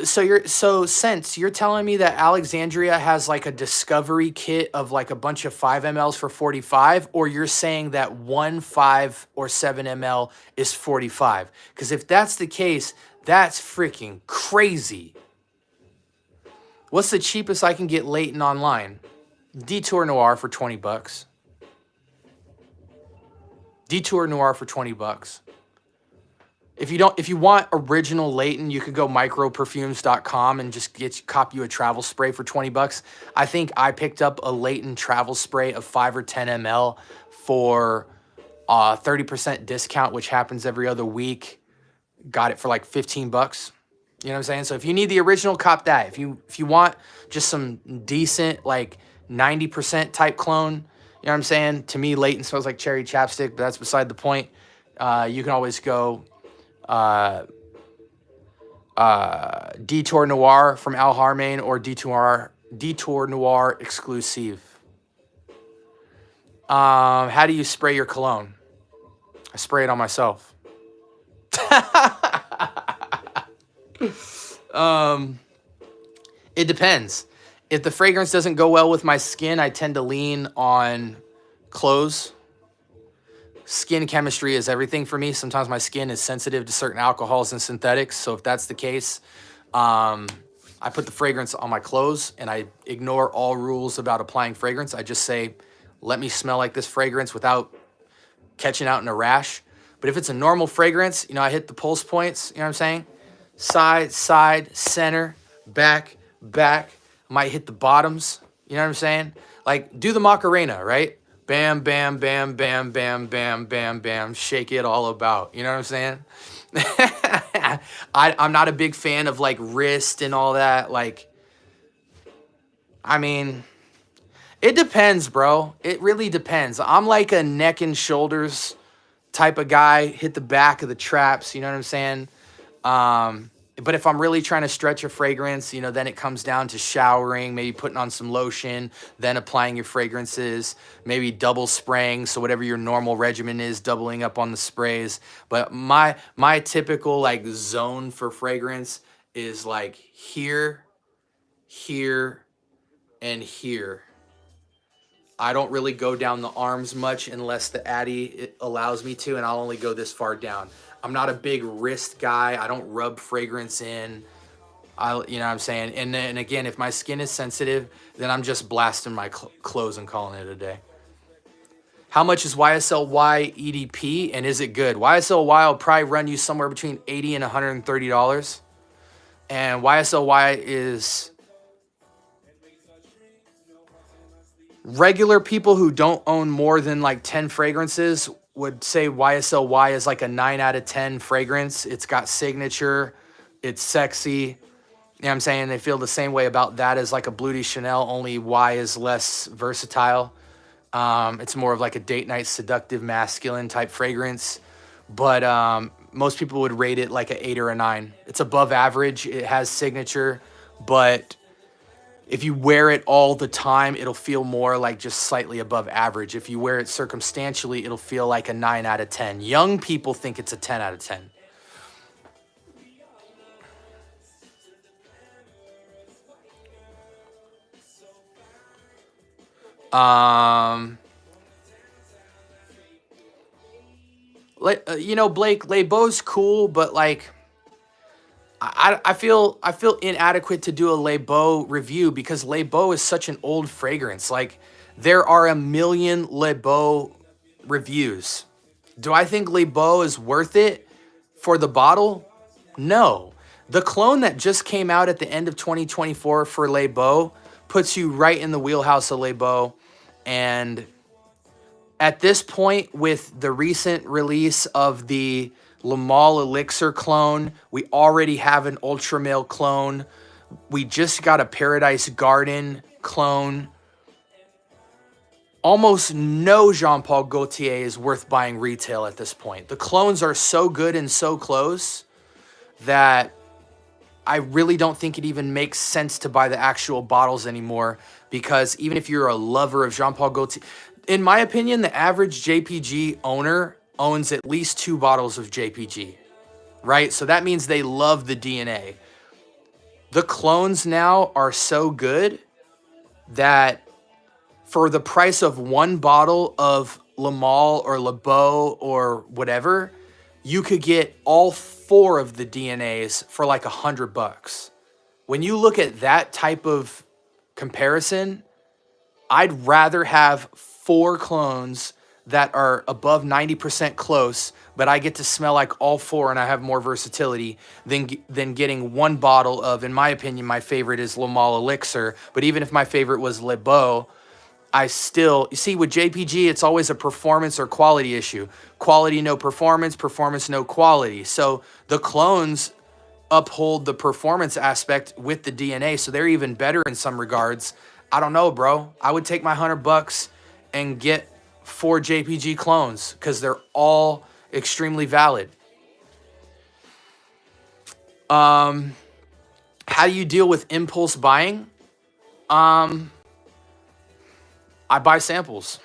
Sense, you're telling me that Alexandria has like a discovery kit of like a bunch of 5 mLs for 45, or you're saying that 1 5 or 7 ml is 45? Because if that's the case, that's freaking crazy. What's the cheapest I can get Leighton online? Detour Noir for 20 bucks. Detour Noir for 20 bucks. If you want original Leighton, you could go microperfumes.com and just cop you a travel spray for 20 bucks. I think I picked up a Leighton travel spray of 5 or 10 ml for 30% discount, which happens every other week. Got it for like 15 bucks. You know what I'm saying? So if you need the original, cop that. If you want just some decent like 90% type clone, you know what I'm saying? To me, Leighton smells like cherry chapstick, but that's beside the point. You can always go Detour Noir from Al Harmain or Detour Noir Exclusive. How do you spray your cologne? I spray it on myself. It depends. If the fragrance doesn't go well with my skin, I tend to lean on clothes. Skin chemistry is everything for me. Sometimes my skin is sensitive to certain alcohols and synthetics. So if that's the case, I put the fragrance on my clothes and I ignore all rules about applying fragrance. I just say, let me smell like this fragrance without catching out in a rash. But if it's a normal fragrance, you know, I hit the pulse points, you know what I'm saying? Side, side, center, back, back. Might hit the bottoms, you know what I'm saying? Like, do the Macarena, right? Bam, bam, bam, bam, bam, bam, bam, bam. Shake it all about. You know what I'm saying? I'm not a big fan of like wrist and all that. Like, I mean, it depends, bro. It really depends. I'm like a neck and shoulders type of guy. Hit the back of the traps. You know what I'm saying? But if I'm really trying to stretch a fragrance, you know, then it comes down to showering, maybe putting on some lotion, then applying your fragrances, maybe double spraying. So whatever your normal regimen is, doubling up on the sprays. But my typical like zone for fragrance is like here, here, and here. I don't really go down the arms much unless the Addy allows me to, and I'll only go this far down. I'm not a big wrist guy. I don't rub fragrance in. You know what I'm saying? And then again, if my skin is sensitive, then I'm just blasting my clothes and calling it a day. How much is YSL-Y EDP, and is it good? YSL-Y will probably run you somewhere between $80 and $130. And YSL-Y is... regular people who don't own more than like 10 fragrances would say YSL-Y is like a 9 out of 10 fragrance. It's got signature. It's sexy. You know what I'm saying? They feel the same way about that as like a Blue de Chanel, only Y is less versatile. It's more of like a date night seductive masculine type fragrance. But most people would rate it like an 8 or a 9. It's above average. It has signature, but if you wear it all the time, it'll feel more like just slightly above average. If you wear it circumstantially, it'll feel like a 9 out of 10. Young people think it's a 10 out of 10. You know, Blake, Les Beau's cool, but like, I feel inadequate to do a Les Beau review because Les Beau is such an old fragrance. Like, there are a million Les Beau reviews. Do I think Les Beau is worth it for the bottle? No. The clone that just came out at the end of 2024 for Les Beau puts you right in the wheelhouse of Les Beau. And at this point, with the recent release of the Le Male Elixir clone, we already have an Ultra Male clone. We just got a Paradise Garden clone. Almost no Jean Paul Gaultier is worth buying retail at this point. The clones are so good and so close that I really don't think it even makes sense to buy the actual bottles anymore, because even if you're a lover of Jean Paul Gaultier, in my opinion, the average JPG owner owns at least 2 bottles of JPG, right? So that means they love the DNA. The clones now are so good that for the price of one bottle of Le Male or Le Beau or whatever, you could get all 4 of the DNAs for like $100. When you look at that type of comparison, I'd rather have 4 clones that are above 90% close, but I get to smell like all 4 and I have more versatility than getting one bottle of, in my opinion, my favorite is Le Male Elixir. But even if my favorite was Le Beau, I still, you see, with JPG, it's always a performance or quality issue. Quality, no performance, performance, no quality. So the clones uphold the performance aspect with the DNA, so they're even better in some regards. I don't know, bro. I would take my $100 and get 4 JPG clones because they're all extremely valid. How do you deal with impulse buying? I buy samples.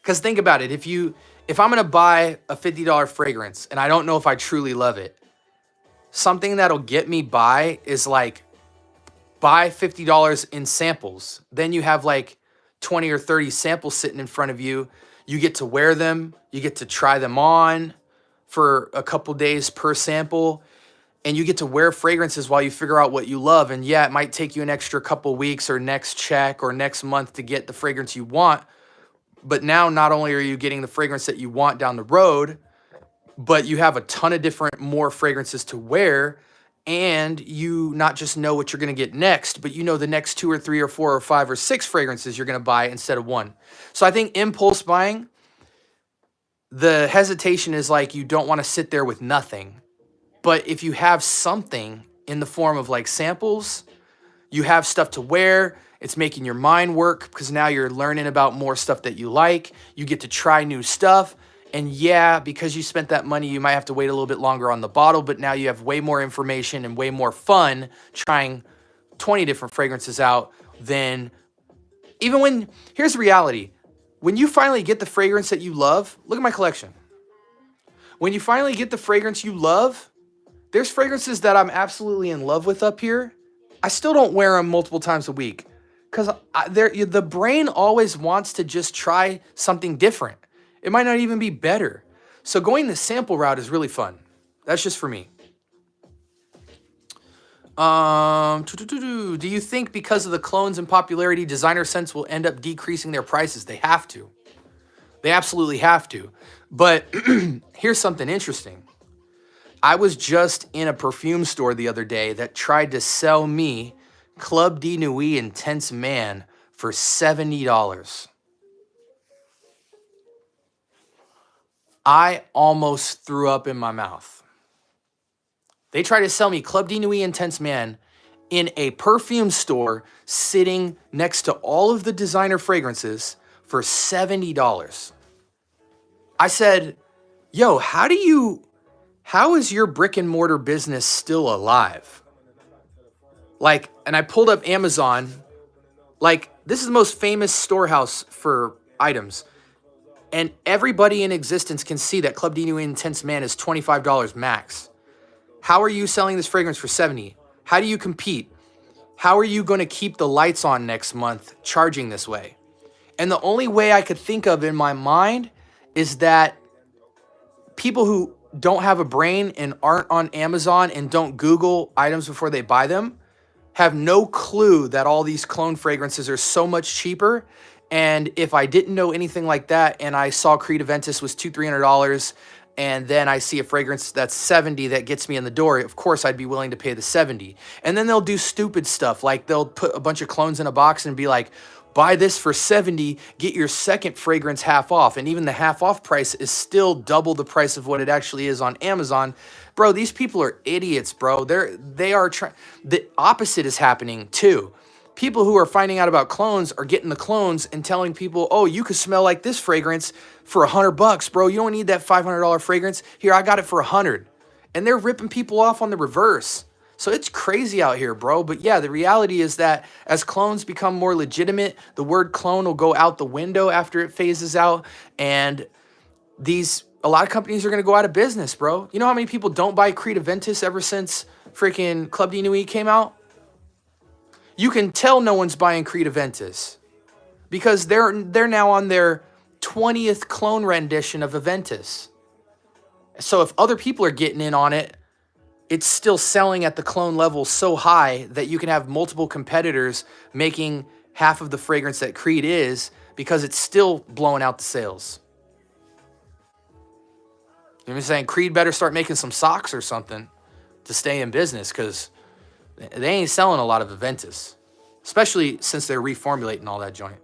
Because think about it. If I'm going to buy a $50 fragrance and I don't know if I truly love it, something that'll get me by is like buy $50 in samples. Then you have like 20 or 30 samples sitting in front of you. You get to wear them. You get to try them on for a couple days per sample. And you get to wear fragrances while you figure out what you love. And yeah, it might take you an extra couple weeks or next check or next month to get the fragrance you want. But now not only are you getting the fragrance that you want down the road, but you have a ton of different more fragrances to wear. And you not just know what you're going to get next, but you know the next 2 or 3 or 4 or 5 or 6 fragrances you're going to buy instead of 1. So I think impulse buying, the hesitation is like you don't want to sit there with nothing. But if you have something in the form of like samples, you have stuff to wear, it's making your mind work because now you're learning about more stuff that you like. You get to try new stuff. And yeah, because you spent that money, you might have to wait a little bit longer on the bottle, but now you have way more information and way more fun trying 20 different fragrances out than even when, here's the reality. When you finally get the fragrance that you love, look at my collection. When you finally get the fragrance you love, there's fragrances that I'm absolutely in love with up here. I still don't wear them multiple times a week because the brain always wants to just try something different. It might not even be better. So going the sample route is really fun. That's just for me. Do you think because of the clones and popularity, designer scents will end up decreasing their prices? They have to. They absolutely have to. But here's something interesting. I was just in a perfume store the other day that tried to sell me Club de Nuit Intense Man for $70. I almost threw up in my mouth. They tried to sell me Club de Nuit Intense Man in a perfume store sitting next to all of the designer fragrances for $70. I said, yo, how is your brick and mortar business still alive? Like, and I pulled up Amazon. Like, this is the most famous storehouse for items. And everybody in existence can see that Club de Nuit Intense Man is $25 max. How are you selling this fragrance for $70? How do you compete? How are you going to keep the lights on next month charging this way? And the only way I could think of in my mind is that people who don't have a brain and aren't on Amazon and don't Google items before they buy them have no clue that all these clone fragrances are so much cheaper. And if I didn't know anything like that and I saw Creed Aventus was $200-300 and then I see a fragrance that's $70 that gets me in the door, of course I'd be willing to pay the $70. And then they'll do stupid stuff like they'll put a bunch of clones in a box and be like, buy this for $70, get your second fragrance half off. And even the half off price is still double the price of what it actually is on Amazon. Bro, these people are idiots, bro. They are trying. The opposite is happening too. People who are finding out about clones are getting the clones and telling people, oh, you could smell like this fragrance for $100, bro. You don't need that $500 fragrance. Here, I got it for $100. And they're ripping people off on the reverse. So it's crazy out here, bro. But yeah, the reality is that as clones become more legitimate, the word clone will go out the window after it phases out. And a lot of companies are going to go out of business, bro. You know how many people don't buy Creed Aventus ever since freaking Club de Nuit came out, you can tell no one's buying Creed Aventus because they're now on their 20th clone rendition of Aventus. So if other people are getting in on it, it's still selling at the clone level so high that you can have multiple competitors making half of the fragrance that Creed is because it's still blowing out the sales. You know what I'm saying? Creed better start making some socks or something to stay in business because they ain't selling a lot of Aventus, especially since they're reformulating all that joint.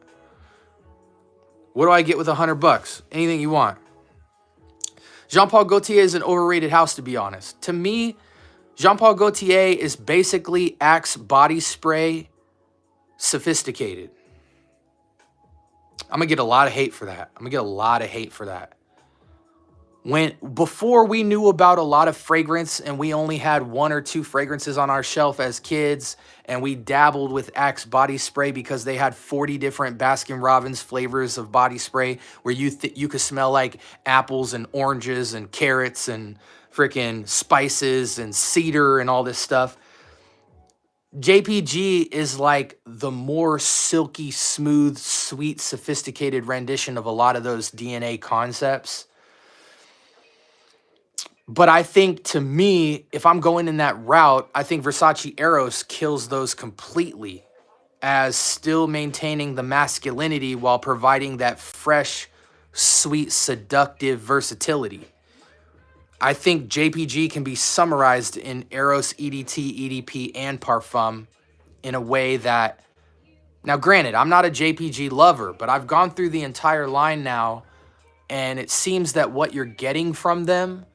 What do I get with $100? Anything you want. Jean-Paul Gaultier is an overrated house, to be honest. To me, Jean-Paul Gaultier is basically Axe body spray sophisticated. I'm going to get a lot of hate for that. Before we knew about a lot of fragrance and we only had 1 or 2 fragrances on our shelf as kids, and we dabbled with Axe body spray because they had 40 different Baskin-Robbins flavors of body spray where you could smell like apples and oranges and carrots and freaking spices and cedar and all this stuff. JPG is like the more silky, smooth, sweet, sophisticated rendition of a lot of those DNA concepts. But I think, to me, if I'm going in that route, I think Versace Eros kills those completely as still maintaining the masculinity while providing that fresh, sweet, seductive versatility. I think JPG can be summarized in Eros, EDT, EDP, and Parfum in a way that... Now, granted, I'm not a JPG lover, but I've gone through the entire line now, and it seems that what you're getting from them...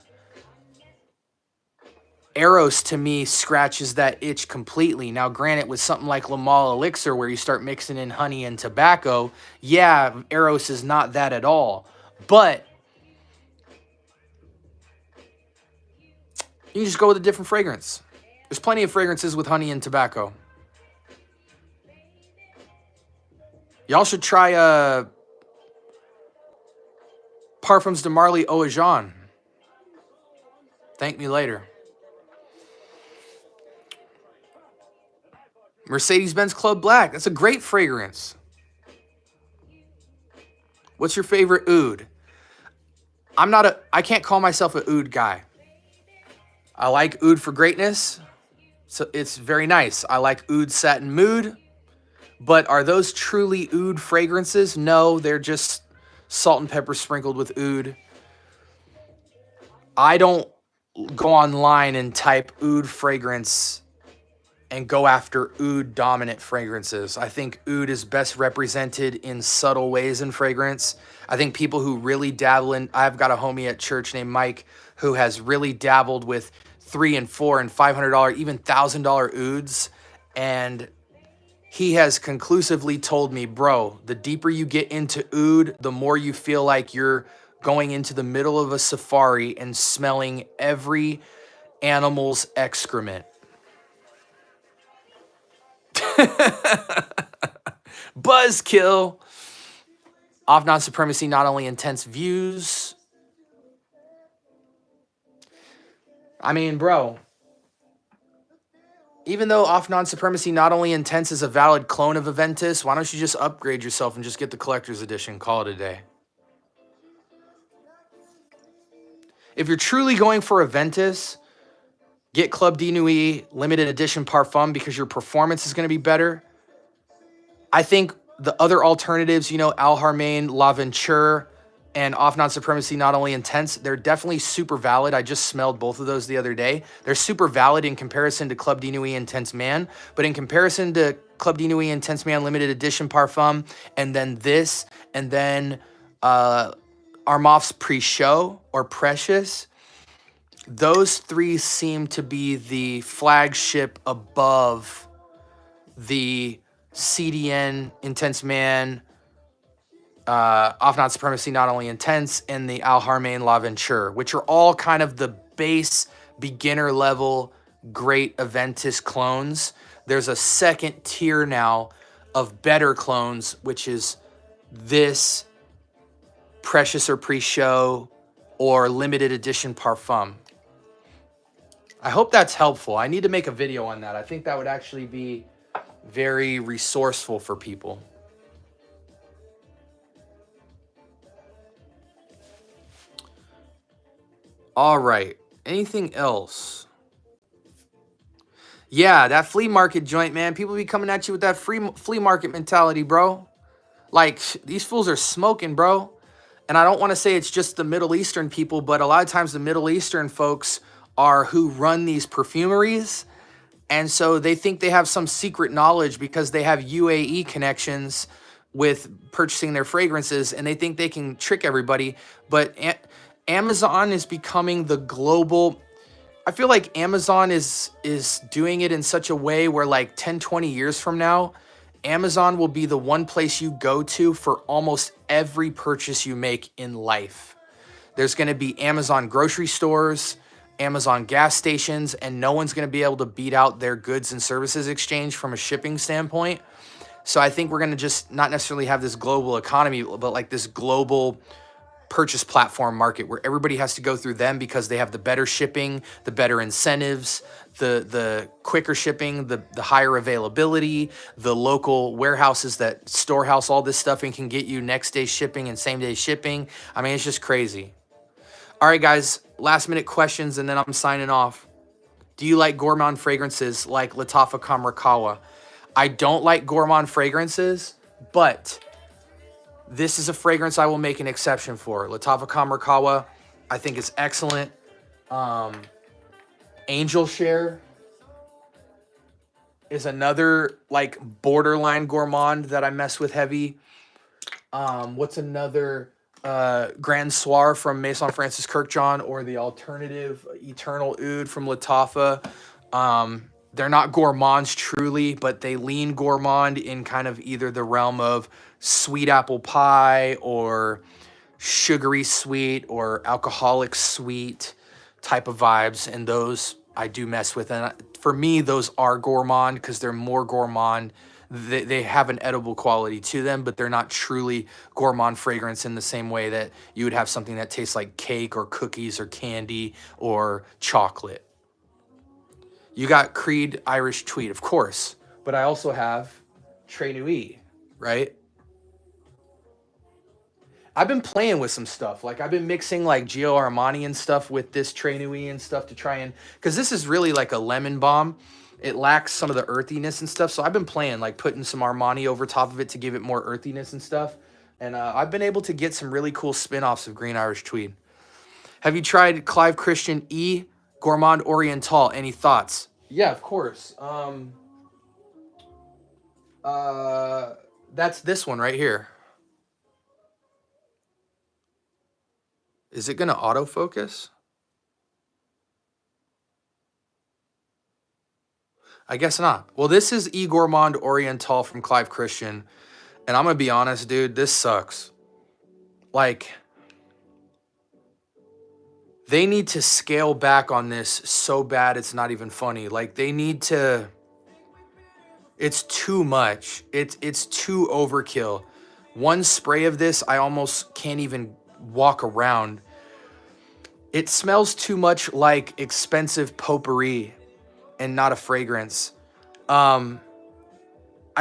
Eros, to me, scratches that itch completely. Now, granted, with something like Lamal Elixir, where you start mixing in honey and tobacco, yeah, Eros is not that at all. But you can just go with a different fragrance. There's plenty of fragrances with honey and tobacco. Y'all should try Parfums de Marly Eau Jaune. Thank me later. Mercedes-Benz Club Black. That's a great fragrance. What's your favorite oud? I can't call myself an oud guy. I like oud for greatness. So it's very nice. I like oud satin mood. But are those truly oud fragrances? No, they're just salt and pepper sprinkled with oud. I don't go online and type oud fragrance and go after oud dominant fragrances. I think oud is best represented in subtle ways in fragrance. I think people who really dabble in... I've got a homie at church named Mike who has really dabbled with $300 and $400 and $500, even $1,000 ouds. And he has conclusively told me, bro, the deeper you get into oud, the more you feel like you're going into the middle of a safari and smelling every animal's excrement. Buzzkill. Off non-supremacy, not only intense views. I mean, bro, even though Off non-supremacy, not only intense is a valid clone of Aventus, why don't you just upgrade yourself and just get the collector's edition? Call it a day. If you're truly going for Aventus, get Club de Nuit limited edition Parfum because your performance is going to be better. I think the other alternatives, you know, Al Harmain, L'Aventure, and Off Non-Supremacy, not only intense, they're definitely super valid. I just smelled both of those the other day. They're super valid in comparison to Club de Nuit Intense Man, but in comparison to Club de Nuit Intense Man limited edition Parfum, and then this, and then Armaf's Pre-Show or Precious, those three seem to be the flagship above the CDN Intense Man, Off Not Supremacy, Not Only Intense, and the Al Harmain L'Aventure, which are all kind of the base beginner level great Aventus clones. There's a second tier now of better clones, which is this Precious or Pre-Show or limited edition Parfum. I hope that's helpful. I need to make a video on that. I think that would actually be very resourceful for people. All right. Anything else? Yeah, that flea market joint, man. People be coming at you with that flea market mentality, bro. Like, these fools are smoking, bro. And I don't want to say it's just the Middle Eastern people, but a lot of times the Middle Eastern folks are who run these perfumeries. And so they think they have some secret knowledge because they have UAE connections with purchasing their fragrances, and they think they can trick everybody. But Amazon is becoming the global... I feel like Amazon is doing it in such a way where like 10, 20 years from now, Amazon will be the one place you go to for almost every purchase you make in life. There's going to be Amazon grocery stores, Amazon gas stations, and no one's going to be able to beat out their goods and services exchange from a shipping standpoint. So I think we're going to just not necessarily have this global economy, but like this global purchase platform market where everybody has to go through them because they have the better shipping, the better incentives, the quicker shipping, the higher availability, the local warehouses that storehouse all this stuff and can get you next day shipping and same day shipping. I mean, it's just crazy. All right, guys, last minute questions and then I'm signing off. Do you like gourmand fragrances like Latafa Kamrakawa? I don't like gourmand fragrances, but this is a fragrance I will make an exception for. Latafa Kamrakawa, I think is excellent. Angel Share is another like borderline gourmand that I mess with heavy. What's another? Grand Soir from Maison Francis Kirkjohn, or the alternative Eternal Oud from Latafa. They're not gourmands truly, but they lean gourmand in kind of either the realm of sweet apple pie or sugary sweet or alcoholic sweet type of vibes. And those I do mess with. And for me, those are gourmand because they're more gourmand. They have an edible quality to them, but they're not truly gourmand fragrance in the same way that you would have something that tastes like cake or cookies or candy or chocolate. You got Creed Irish Tweed, of course, but I also have Tres Nuits, right? I've been playing with some stuff. Like I've been mixing like Gio Armani and stuff with this Tres Nuits and stuff to try and, because this is really like a lemon bomb. It lacks some of the earthiness and stuff. So I've been playing, like putting some Armani over top of it to give it more earthiness and stuff. And I've been able to get some really cool spin-offs of Green Irish Tweed. Have you tried Clive Christian E Gourmand Oriental? Any thoughts? Yeah, of course. That's this one right here. Is it going to autofocus? I guess not. Well, this is E Gourmand Oriental from Clive Christian. And I'm going to be honest, dude, this sucks. Like, they need to scale back on this so bad it's not even funny. Like, they need to... It's too much. It's too overkill. One spray of this, I almost can't even walk around. It smells too much like expensive potpourri and not a fragrance. I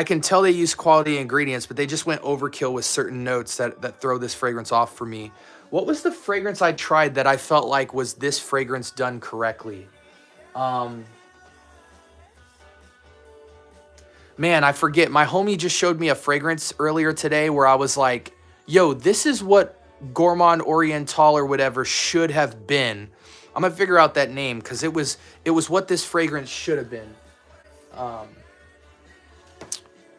can tell they use quality ingredients, but they just went overkill with certain notes that throw this fragrance off for me. What was the fragrance I tried that I felt like was this fragrance done correctly? Man, I forget. My homie just showed me a fragrance earlier today where I was like, yo, this is what Gourmand Oriental or whatever should have been. I'm going to figure out that name because it was what this fragrance should have been.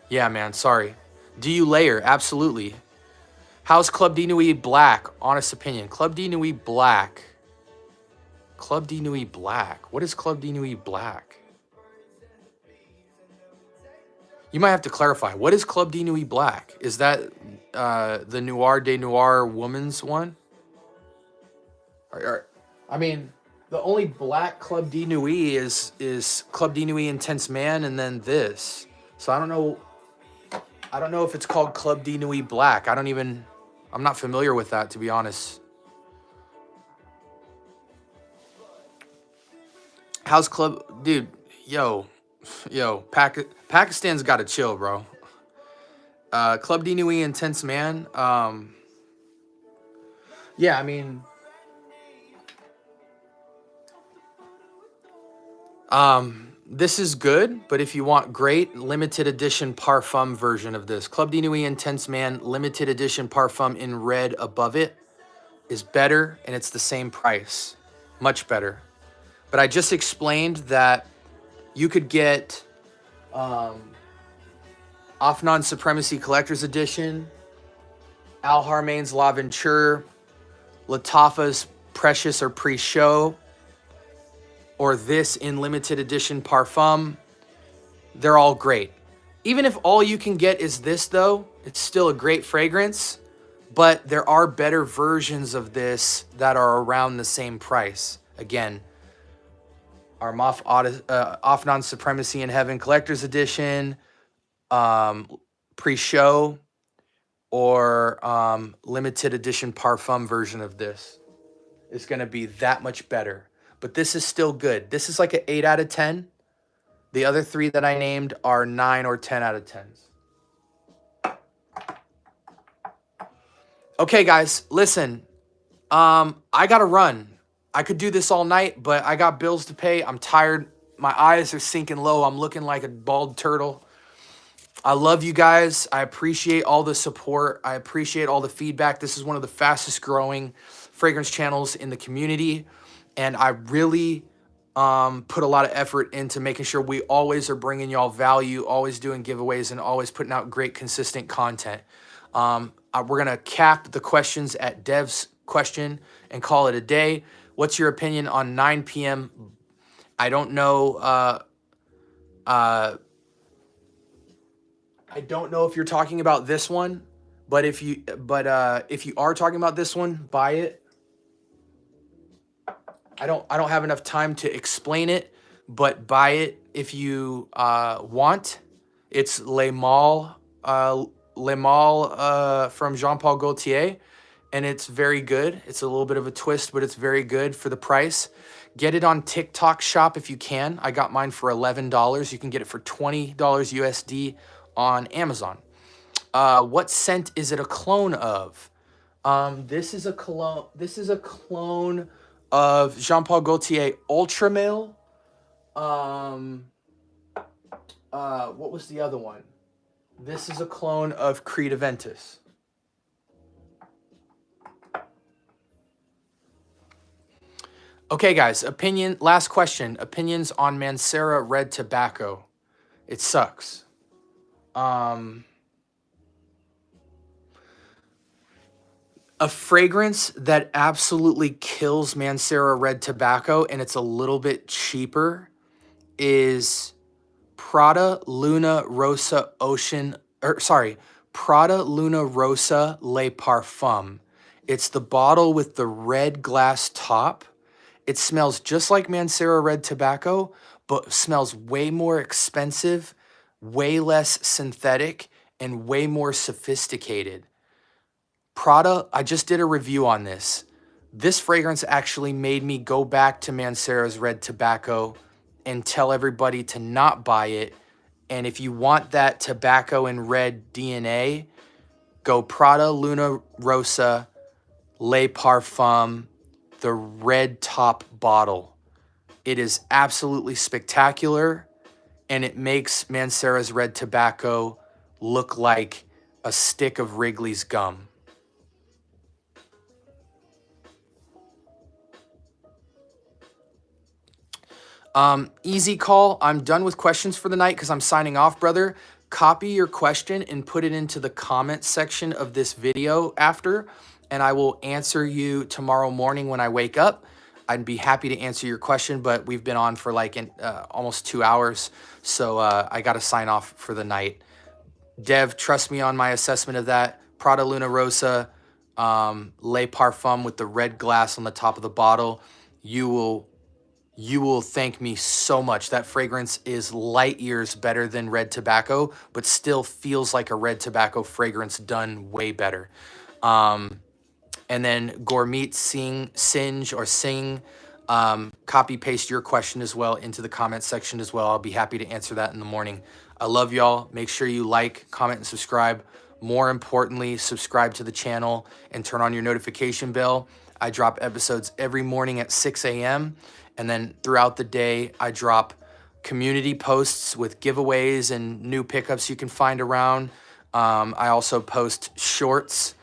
Yeah, man, sorry. Do you layer? Absolutely. How's Club de Nuit Black? Honest opinion. Club de Nuit Black. Club de Nuit Black. What is Club de Nuit Black? You might have to clarify. What is Club de Nuit Black? Is that the Noir de Noir woman's one? I mean, the only black Club de Nuit is Club de Nuit Intense Man and then this. So I don't know if it's called Club de Nuit Black. I'm not familiar with that, to be honest. How's club, dude? Yo, Pakistan's got to chill, bro. Club D Nui Intense Man. Yeah, I mean, this is good, but if you want great limited edition parfum version of this, Club D Nui Intense Man limited edition parfum in red above it is better, and it's the same price, much better. But I just explained that you could get Afnan Supremacy Collector's Edition, Al Harmain's L'Aventure, Latafa's Precious or Pre-Show, or this in limited edition parfum. They're all great. Even if all you can get is this, though, it's still a great fragrance, but there are better versions of this that are around the same price. Again, Afnan Supremacy in Heaven Collector's Edition, Pre-Show, or limited edition parfum version of this is going to be that much better. But this is still good. This is like an 8 out of 10. The other 3 that I named are 9 or 10 out of 10s. Okay, guys, listen. I got to run. I could do this all night, but I got bills to pay. I'm tired. My eyes are sinking low. I'm looking like a bald turtle. I love you guys. I appreciate all the support. I appreciate all the feedback. This is one of the fastest growing fragrance channels in the community. And I really put a lot of effort into making sure we always are bringing y'all value, always doing giveaways, and always putting out great, consistent content. We're going to cap the questions at Dev's question and call it a day. What's your opinion on 9 p.m.? I don't know. I don't know if you're talking about this one, but if you are talking about this one, buy it. I don't have enough time to explain it, but buy it if you want. It's Le Mal from Jean-Paul Gaultier, and it's very good. It's a little bit of a twist, but it's very good for the price. Get it on TikTok Shop if you can. I got mine for $11. You can get it for $20 USD on Amazon. What scent is it a clone of? This is a clone. This is a clone of Jean-Paul Gaultier Ultramil. What was the other one? This is a clone of Creed Aventus. Okay, guys. Last question. Opinions on Mancera Red Tobacco. It sucks. A fragrance that absolutely kills Mancera Red Tobacco, and it's a little bit cheaper, is Prada Luna Rosa Prada Luna Rosa Le Parfum. It's the bottle with the red glass top. It smells just like Mancera Red Tobacco, but smells way more expensive, way less synthetic, and way more sophisticated. Prada, I just did a review on this. This fragrance actually made me go back to Mancera's Red Tobacco and tell everybody to not buy it. And if you want that tobacco and red DNA, go Prada Luna Rosa Le Parfum, the red top bottle. It is absolutely spectacular, and it makes Mancera's Red Tobacco look like a stick of Wrigley's gum. Easy call. I'm done with questions for the night because I'm signing off, brother. Copy your question and put it into the comment section of this video after, and I will answer you tomorrow morning when I wake up. I'd be happy to answer your question, but we've been on for like almost 2 hours, so I got to sign off for the night. Dev, trust me on my assessment of that. Prada Luna Rosa Le Parfum with the red glass on the top of the bottle. You will thank me so much. That fragrance is light years better than Red Tobacco, but still feels like a Red Tobacco fragrance done way better. And then Gourmet Sing, Copy paste your question as well into the comment section as well. I'll be happy to answer that in the morning. I love y'all. Make sure you like, comment, and subscribe. More importantly, subscribe to the channel and turn on your notification bell. I drop episodes every morning at 6 a.m. And then throughout the day, I drop community posts with giveaways and new pickups you can find around. I also post shorts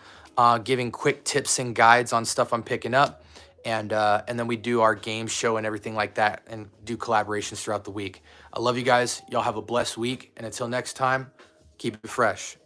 giving quick tips and guides on stuff I'm picking up. And then we do our game show and everything like that and do collaborations throughout the week. I love you guys. Y'all have a blessed week. And until next time, keep it fresh.